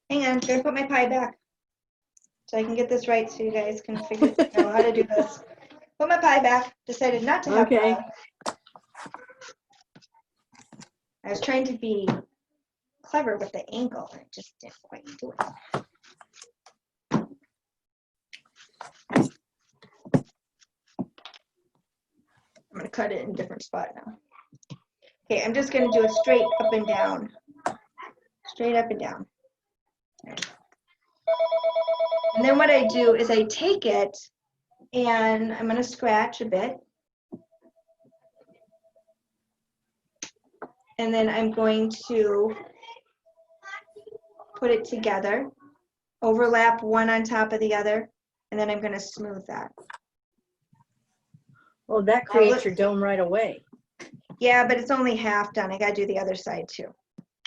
Hang on, I'm gonna put my pie back so I can get this right so you guys can figure out how to do this. Put my pie back. Decided not to have Okay. pie. I was trying to be clever with the angle and it just didn't quite do it. I'm gonna cut it in a different spot now. Okay, I'm just gonna do a straight up and down. Straight up and down. And then what I do is I take it and I'm gonna scratch a bit. And then I'm going to put it together, overlap one on top of the other, and then I'm gonna smooth that. Well, that creates your dome right away. Yeah, but it's only half done. I gotta do the other side too.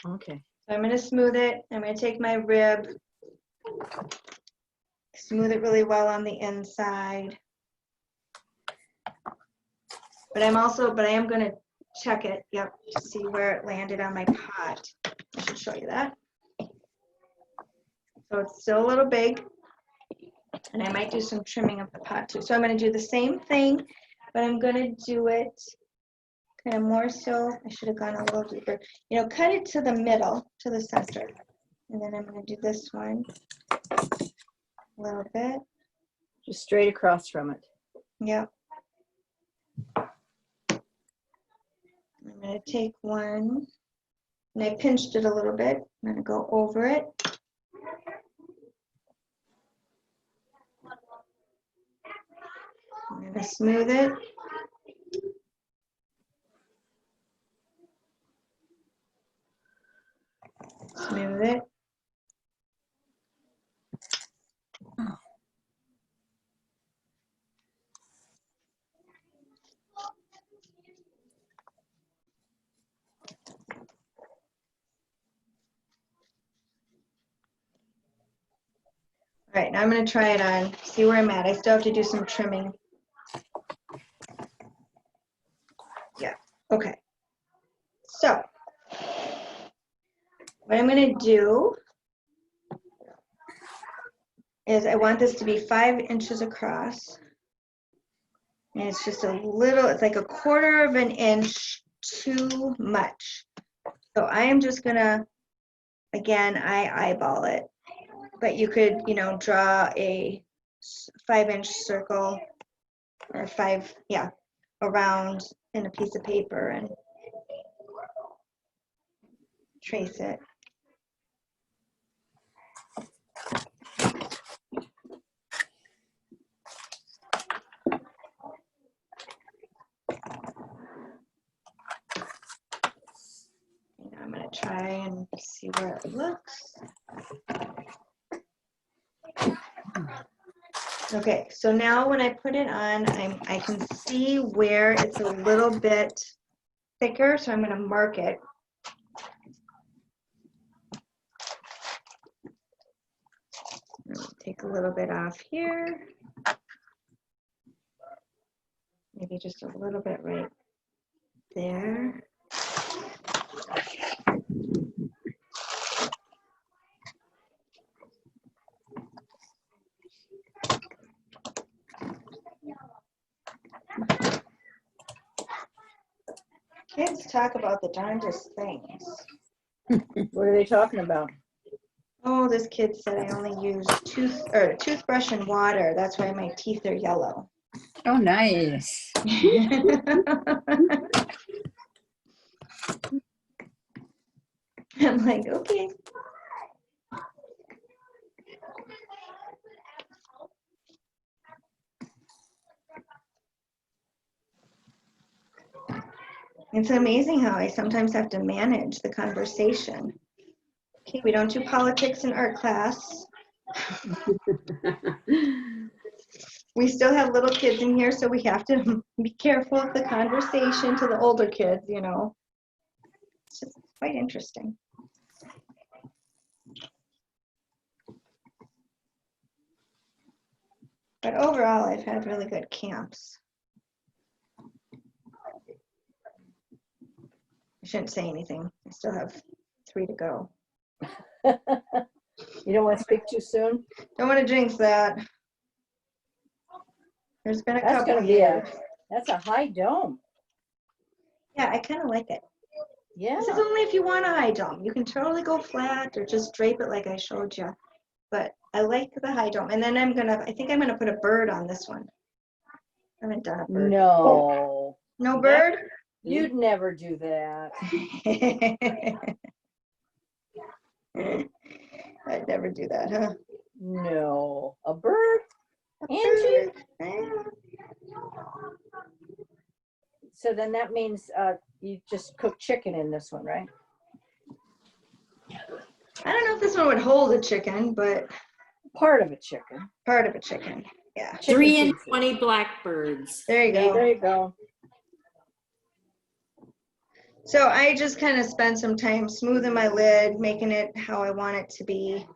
Okay. So I'm gonna smooth it. I'm gonna take my rib, smooth it really well on the inside. But I am gonna check it, yep, to see where it landed on my pot. I should show you that. So it's still a little big, and I might do some trimming of the pot too. So I'm gonna do the same thing, but I'm gonna do it kind of more so, I should have gone a little deeper. You know, cut it to the middle, to the center. And then I'm gonna do this one a little bit. Just straight across from it. Yep. I'm gonna take one, and I pinched it a little bit. I'm gonna go over it. I'm gonna smooth it. Smooth it. All right, now I'm gonna try it on, see where I'm at. I still have to do some trimming. Yeah, okay. what I'm gonna do is I want this to be 5 inches across. And it's just a little, it's like 1/4 of an inch too much. So I am just gonna, again, I eyeball it. But you could, you know, draw a 5-inch circle or around in a piece of paper and trace it. And I'm going to try and see where it looks. Okay, so now when I put it on, I can see where it's a little bit thicker, so I'm going to mark it. Take a little bit off here. Maybe just a little bit right there. Kids talk about the darndest things. What are they talking about? Oh, this kid said I only use toothbrush and water. That's why my teeth are yellow. Oh, nice. I'm like, okay. It's amazing how I sometimes have to manage the conversation. Okay, we don't do politics in art class. We still have little kids in here, so we have to be careful of the conversation to the older kids, you know. It's just quite interesting. But overall, I've had really good camps. I shouldn't say anything. I still have 3 to go. You don't want to speak too soon? Don't want to jinx that. There's been a That's couple gonna be years. that's a high dome. Yeah, I kind of like it. Yeah. This is only if you want a high dome. You can totally go flat or just drape it like I showed you. But I like the high dome. And then I think I'm gonna put a bird on this one. I haven't done a bird. No. No bird? You'd never do that. I'd never do that, huh? No. A bird? A Angie? bird. So then that means you just cook chicken in this one, right? I don't know if this one would hold a chicken, but Part of a chicken. part of a chicken. Yeah. Chicken 3 and pieces. 20 blackbirds. There you go. There you go. So I just kind of spent some time smoothing my lid, making it how I want it to be.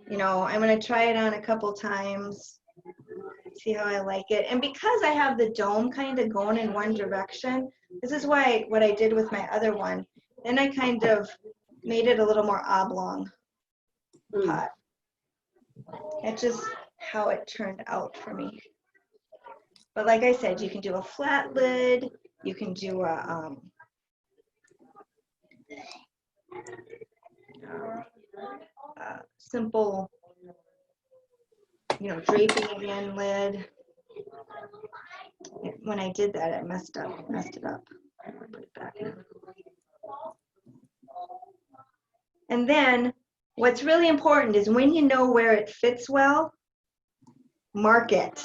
You know, I'm going to try it on a couple times, see how I like it. And because I have the dome kind of going in one direction, this is why what I did with my other one, then I kind of made it a little more oblong pot. That's just how it turned out for me. But like I said, you can do a flat lid, you can do a simple, you know, draping in lid. When I did that, it messed it up. I'm gonna put it back in. And then what's really important is when you know where it fits well, mark it.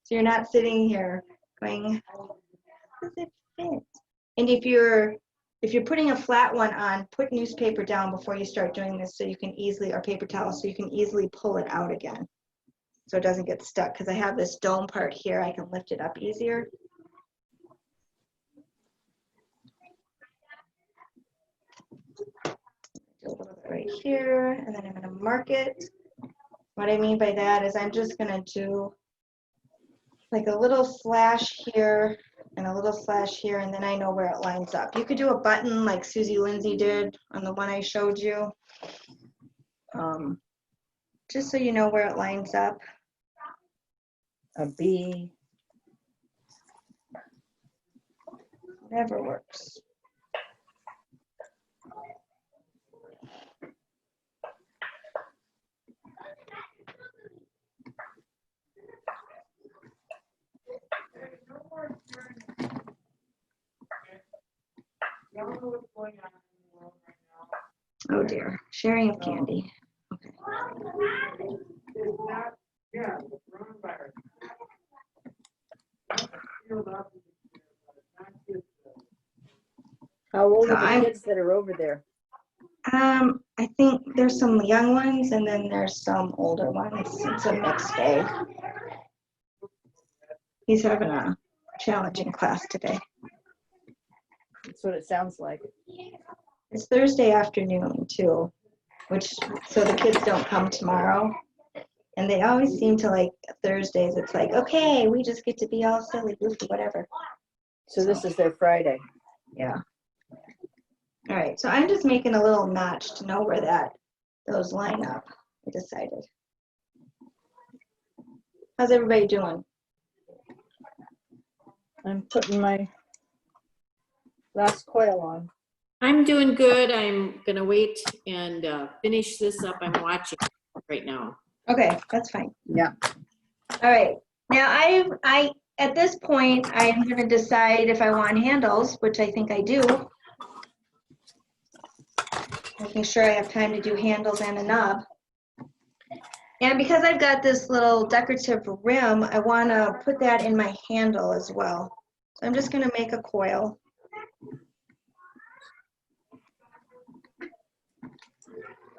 So you're not sitting here going, how does it fit? And if you're putting a flat one on, put newspaper down before you start doing this so you can easily, or paper towel, so you can easily pull it out again. So it doesn't get stuck, because I have this dome part here, I can lift it up easier. Do a little bit right here, and then I'm gonna mark it. What I mean by that is I'm just gonna do like a little slash here and a little slash here, and then I know where it lines up. You could do a button like Susie Lindsay did on the one I showed you. Just so you know where it lines up. A B. Whatever works. Oh dear, sharing of candy. Okay. How old So are the I'm- kids that are over there? I think there's some young ones and then there's some older ones. It's a mixed bag. He's having a challenging class today. That's what it sounds like. It's Thursday afternoon too, so the kids don't come tomorrow. And they always seem to like Thursdays. It's like, okay, we just get to be all silly, goofy, whatever. So this is their Friday. Yeah. All right, so I'm just making a little notch to know where those line up, I decided. How's everybody doing? I'm putting my last coil on. I'm doing good. I'm gonna wait and finish this up. I'm watching right now. Okay, that's fine. Yeah. All right, now I at this point, I am gonna decide if I want handles, which I think I do. Making sure I have time to do handles and a knob. And because I've got this little decorative rim, I want to put that in my handle as well. So I'm just going to make a coil.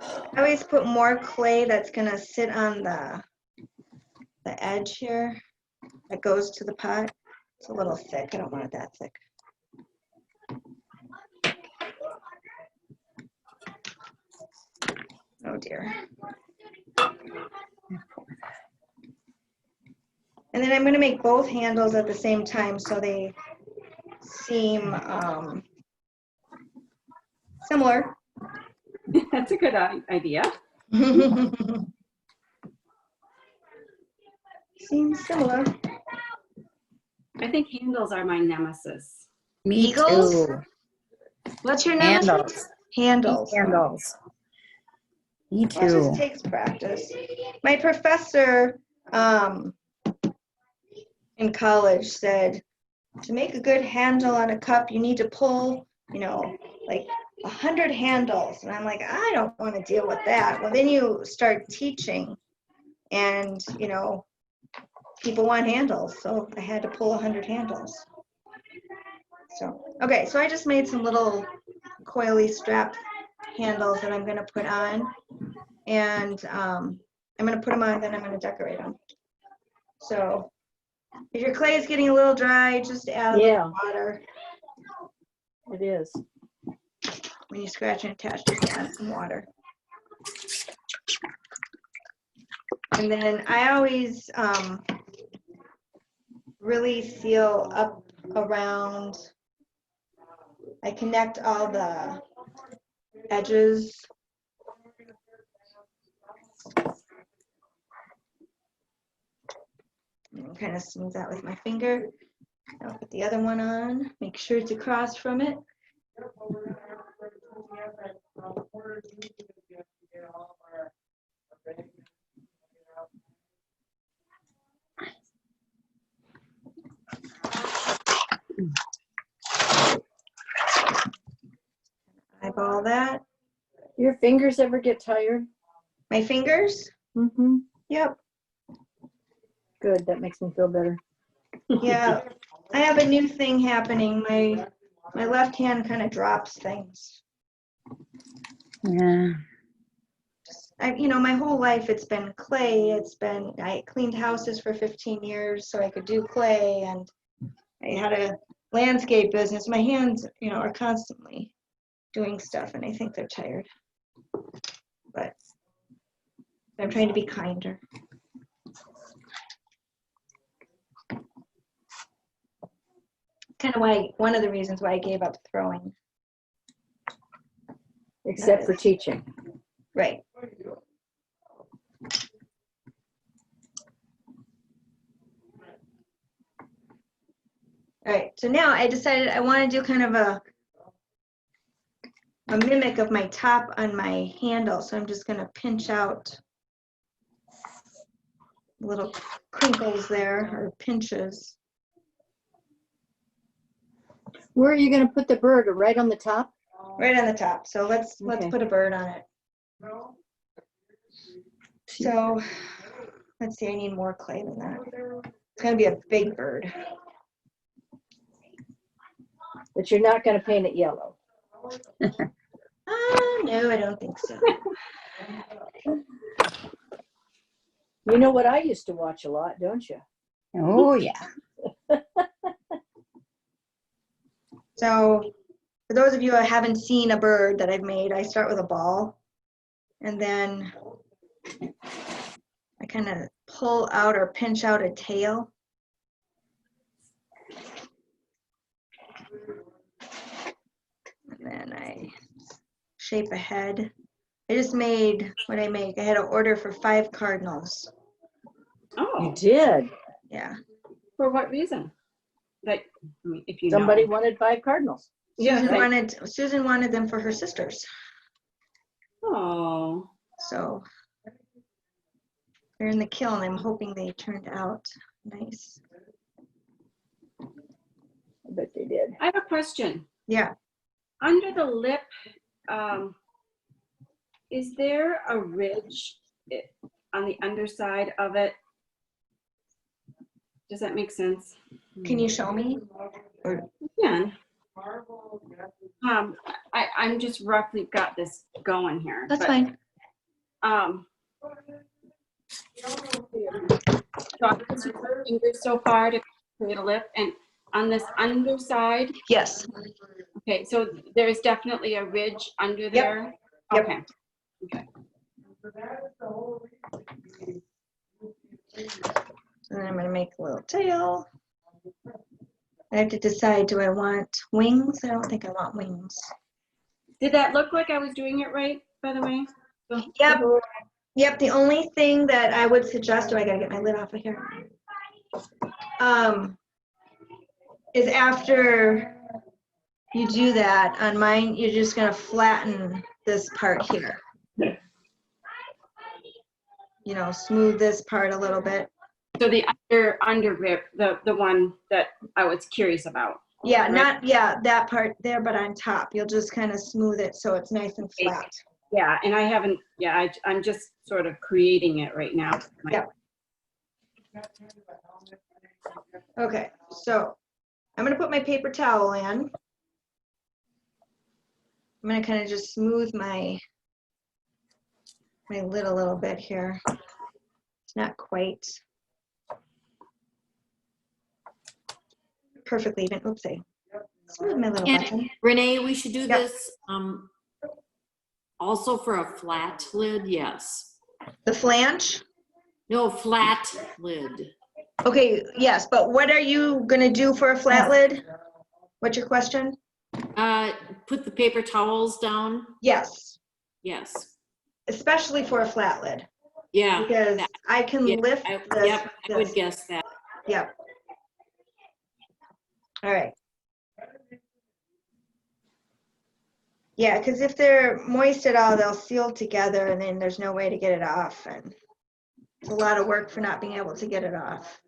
I always put more clay that's going to sit on the edge here that goes to the pot. It's a little thick. I don't want it that thick. Oh dear. And then I'm going to make both handles at the same time so they seem similar. That's a good idea. Seems similar. I think handles are my nemesis. Me Eagles? too. What's your nemesis? Handles. Handles. Handles. Me Well, it too. just takes practice. My professor in college said, to make a good handle on a cup, you need to pull, like 100 handles. And I'm like, I don't want to deal with that. Well, then you start teaching and, people want handles. So I had to pull 100 handles. So, okay, so I just made some little coily strap handles that I'm going to put on. And I'm going to put them on, then I'm going to decorate them. So if your clay is getting a little dry, just add a little water. It is. When you scratch and attach, just add some water. And then I always really seal up around, I connect all the edges. And kind of smooth that with my finger. I'll put the other one on, make sure it's across from it. Eyeball that. Your fingers ever get tired? My fingers? Mm-hmm. Yep. Good, that makes me feel better. Yeah. I have a new thing happening. My left hand kind of drops things. Yeah. My whole life it's been clay. I cleaned houses for 15 years so I could do clay, and I had a landscape business. My hands, are constantly doing stuff, and I think they're tired. But I'm trying to be kinder. kind of why, one of the reasons why I gave up throwing. Except for teaching. Right. All right, so now I decided I want to do kind of a mimic of my top on my handle. So I'm just going to pinch out little crinkles there, or pinches. Where are you going to put the bird? Right on the top? Right on the top. So let's Okay. put a bird on it. So let's see, I need more clay than that. It's going to be a big bird. But you're not going to paint it yellow. No, I don't think so. You know what I used to watch a lot, don't you? Oh, yeah. So for those of you who haven't seen a bird that I've made, I start with a ball, and then I kind of pull out or pinch out a tail. And then I shape a head. I just made what I make. I had an order for 5 cardinals. You Oh, did. Yeah. for what reason? Like, I mean, if you Somebody know. wanted 5 cardinals. Yeah. Susan wanted them for her sisters. Oh, So they're in the kiln. I'm hoping they turned out nice. I bet they did. I have a question. Yeah. Under the lip, is there a ridge on the underside of it? Does that make sense? Can you show me? Yeah. I'm just roughly got this going here. That's but, fine. So I'm just using my fingers so far to create a lip, and on this underside, Yes. okay, so there's definitely a ridge under there? Yep. Okay. Okay. And then I'm going to make a little tail. I have to decide, do I want wings? I don't think I want wings. Did that look like I was doing it right, by the way? Yep. Yep. The only thing that I would suggest, I got to get my lid off of here, is after you do that on mine, you're just going to flatten this part here. You know, smooth this part a little bit. So the under rib, the one that I was curious about. Yeah, Right. not, yeah, that part there, but on top. You'll just kind of smooth it so it's nice and flat. Yeah, and I haven't, yeah, I'm just sort of creating it right now. Yep. Okay, so I'm going to put my paper towel in. I'm going to kind of just smooth my lid a little bit here. It's not quite perfectly even. Oopsie. Smooth my little And button. Renee, we should do Yep. this also for a flat lid, yes. The flange? No, flat lid. Okay, yes, but what are you going to do for a flat lid? What's your question? Put the paper towels down, Yes, yes. especially for a flat lid. Yeah. Because that- I can yeah, lift this. Yep, I would this. guess that. Yep. All right. Yeah, because if they're moist at all, they'll seal together and then there's no way to get it off. And it's a lot of work for not being able to get it off.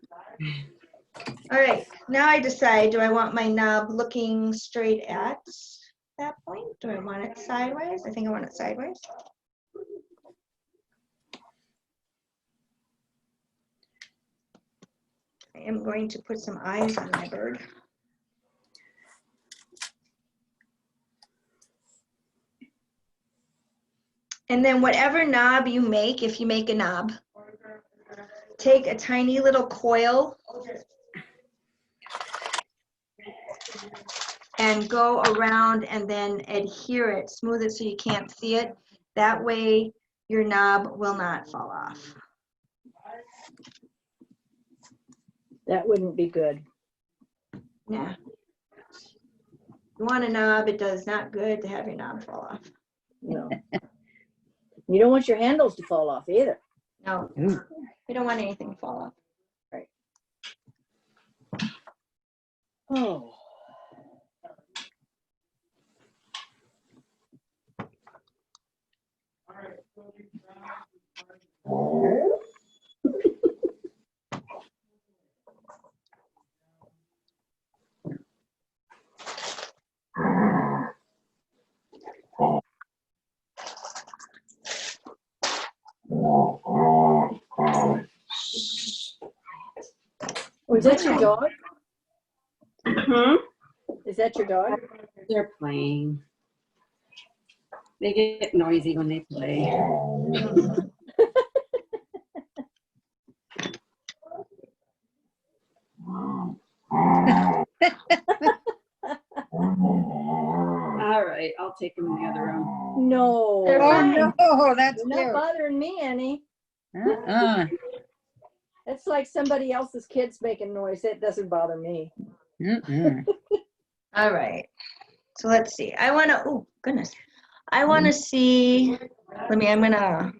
All right, now I decide, do I want my knob looking straight at that point? Do I want it sideways? I think I want it sideways. I am going to put some eyes on my bird. And then whatever knob you make, if you make a knob, take a tiny little coil and go around and then adhere it, smooth it so you can't see it. That way your knob will not fall off. That wouldn't be good. Yeah. You want a knob, it does not good to have your knob fall off. No. You don't want your handles to fall off either. No, Ooh. we don't want anything to fall off. Oh. Was that your dog? Hmm? Is that your dog? They're playing. They get noisy when they play. All right, I'll take them in the other room. No. They're Oh, fine. no, that's You're not cute. bothering me any. Uh-uh. It's like somebody else's kids making noise. It doesn't bother me. Mm-mm. All right. So let's see. I want to, oh, goodness. I want to see, I'm going to.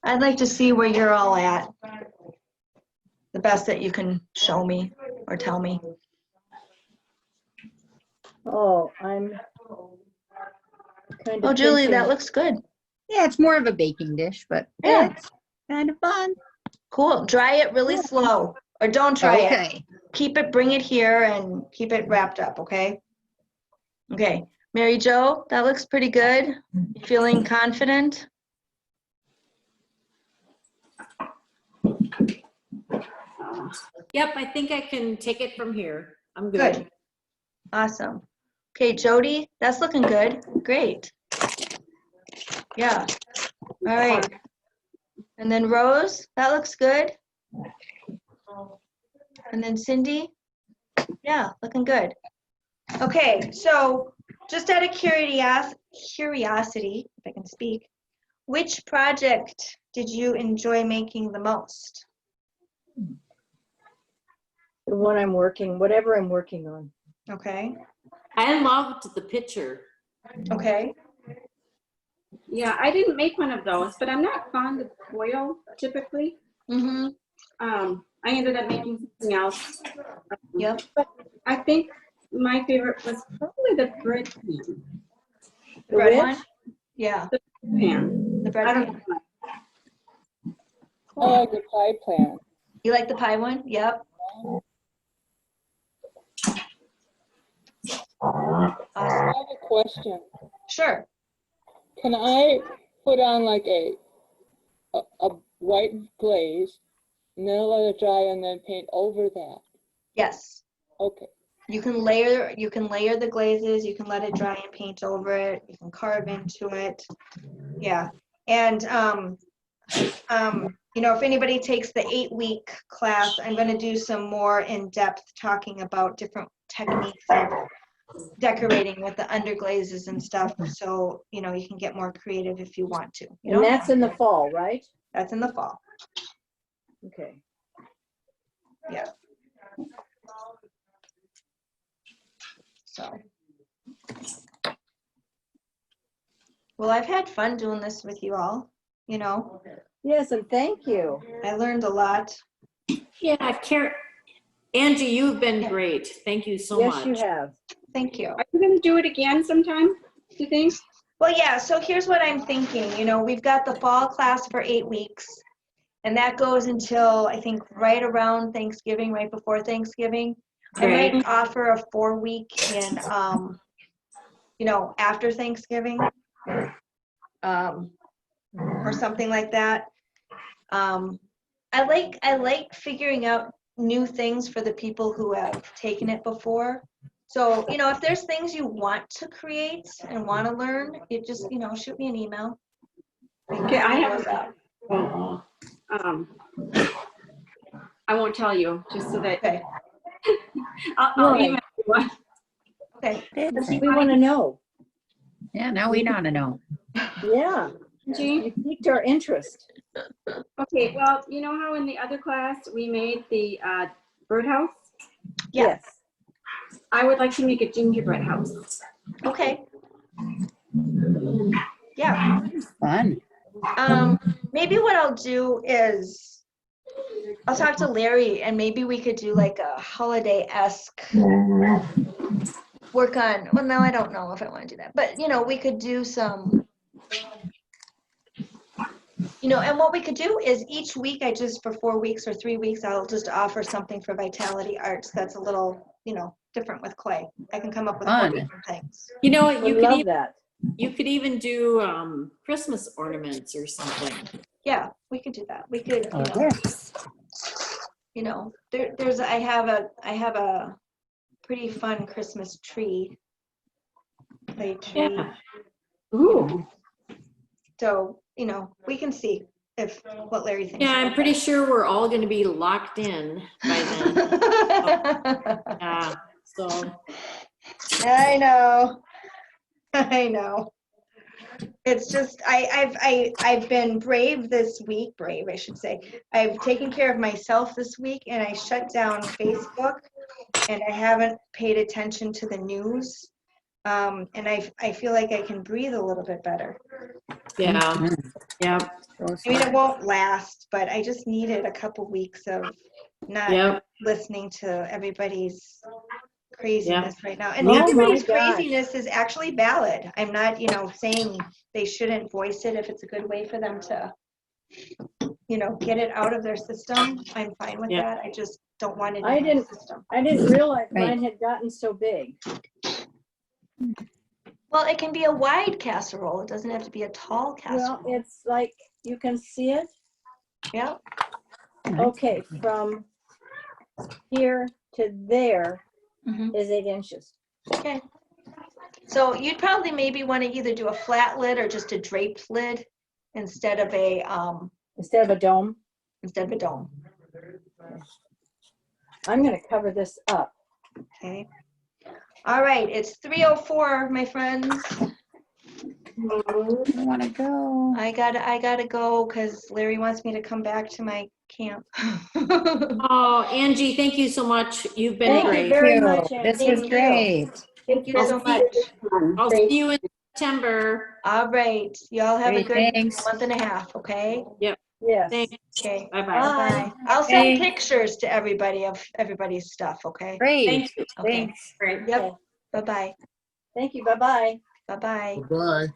I'd like to see where you're all at. The best that you can show me or tell me. Oh, I'm kind of Oh, Julie, thinking- that looks good. Yeah, it's more of a baking dish, but Yeah. it's kind of fun. Cool. Dry it really slow or don't try it. Okay. Keep it, bring it here and keep it wrapped up, okay? Okay. Mary Jo, that looks pretty good. You feeling confident? Yep, I think I can take it from here. I'm good. Good. Awesome. Okay, Jody, that's looking good. Great. Yeah. All right. And then Rose, that looks good. And then Cindy, yeah, looking good. Okay, so just out of curiosity, if I can speak, which project did you enjoy making the most? The one I'm working, whatever I'm working on. Okay, I loved the picture. okay, Yeah, I didn't make one of those, but I'm not fond of foil typically. mm-hmm, I ended up making something else. yep. But I think my favorite was probably the bread pan. The red which? one? Yeah, Pan. the I bread don't pan. know. I like the pie plan. You like the pie one? Yep. I Awesome. have a question. Sure. Can I put on like a white glaze and then let it dry and then paint over that? Yes. Okay. You can layer the glazes, you can let it dry and paint over it, you can carve into it. Yeah. And you know, if anybody takes the 8-week class, I'm going to do some more in-depth talking about different techniques of decorating with the underglazes and stuff. So, you know, you can get more creative if you want to. You And know? that's in the fall, right? That's in the fall. Okay. Yeah. So. Well, I've had fun doing this with you all, you know. Yes, and thank you. I learned a lot. Yeah, Angie, you've been great. Thank you so Yes, much. you have. Thank you. Are you going to do it again sometime, do you think? Well, yeah, so here's what I'm thinking. You know, we've got the fall class for 8 weeks, and that goes until, I think, right around Thanksgiving, right before Thanksgiving. I Right. might offer a 4-week in, you know, after Thanksgiving, or something like that. I like figuring out new things for the people who have taken it before. So, you know, if there's things you want to create and want to learn, you just, you know, shoot me an email. Okay, I have. I won't tell you, just so that Okay, I'll Right. email you. okay. We want to know. Yeah, now we want to know. Yeah. Angie? You piqued our interest. Okay, well, you know how in the other class we made the birdhouse? Yeah. Yes. I would like to make a gingerbread house. Okay. Yeah. Fun. Maybe what I'll do is I'll talk to Larry and maybe we could do like a holiday-esque work on, well, no, I don't know if I want to do that, but you know, we could do some, you know, and what we could do is each week for 4 weeks or 3 weeks, I'll just offer something for Vitality Arts that's a little, you know, different with clay. I can come up with 4 Fun. different things. You know what, We love that. you could even do Christmas ornaments or something. Yeah, we could do that. We could, Oh, yes. you know, I have a pretty fun Christmas tree, clay tree. Yeah. Ooh. So, you know, we can see what Larry thinks. Yeah, I'm pretty sure we're all going to be locked in by then. Yeah, so I know. I know. It's just I've been brave this week, I should say. I've taken care of myself this week and I shut down Facebook and I haven't paid attention to the news. And I feel like I can breathe a little bit better. yeah, yeah, I mean, it won't last, but I just needed a couple weeks of not yeah. listening to everybody's craziness right now. And Oh my everybody's gosh. craziness is actually valid. I'm not, you know, saying they shouldn't voice it if it's a good way for them to, you know, get it out of their system. I'm fine with Yeah. that. I just don't want it in I my didn't- system. I didn't realize Right. mine had gotten so big. Well, it can be a wide casserole. It doesn't have to be a tall casserole. Well, it's like, you can see it. Yeah. Okay, from here to there Mhm. is 8 inches. Okay. So you'd probably maybe want to either do a flat lid or just a draped lid instead of a Instead of a dome. dome. I'm gonna cover this up. Okay. All right, it's 3:04, my friends. I want to go. I gotta go because Larry wants me to come back to my camp. Oh, Angie, thank you so much. You've been Thank you great. very Thank you. much, This Angie. was great. Thank you I'll so see much. I'll see you in September. All right, y'all have a Great, good thanks. month and a half, okay? Yes. Thanks. Okay. Bye-bye. Bye. I'll send Bye. pictures to everybody of everybody's stuff, okay? Great. Thank you. Okay. Thanks. Great. Yep. Bye-bye. Thank you, bye-bye. Bye-bye. Bye.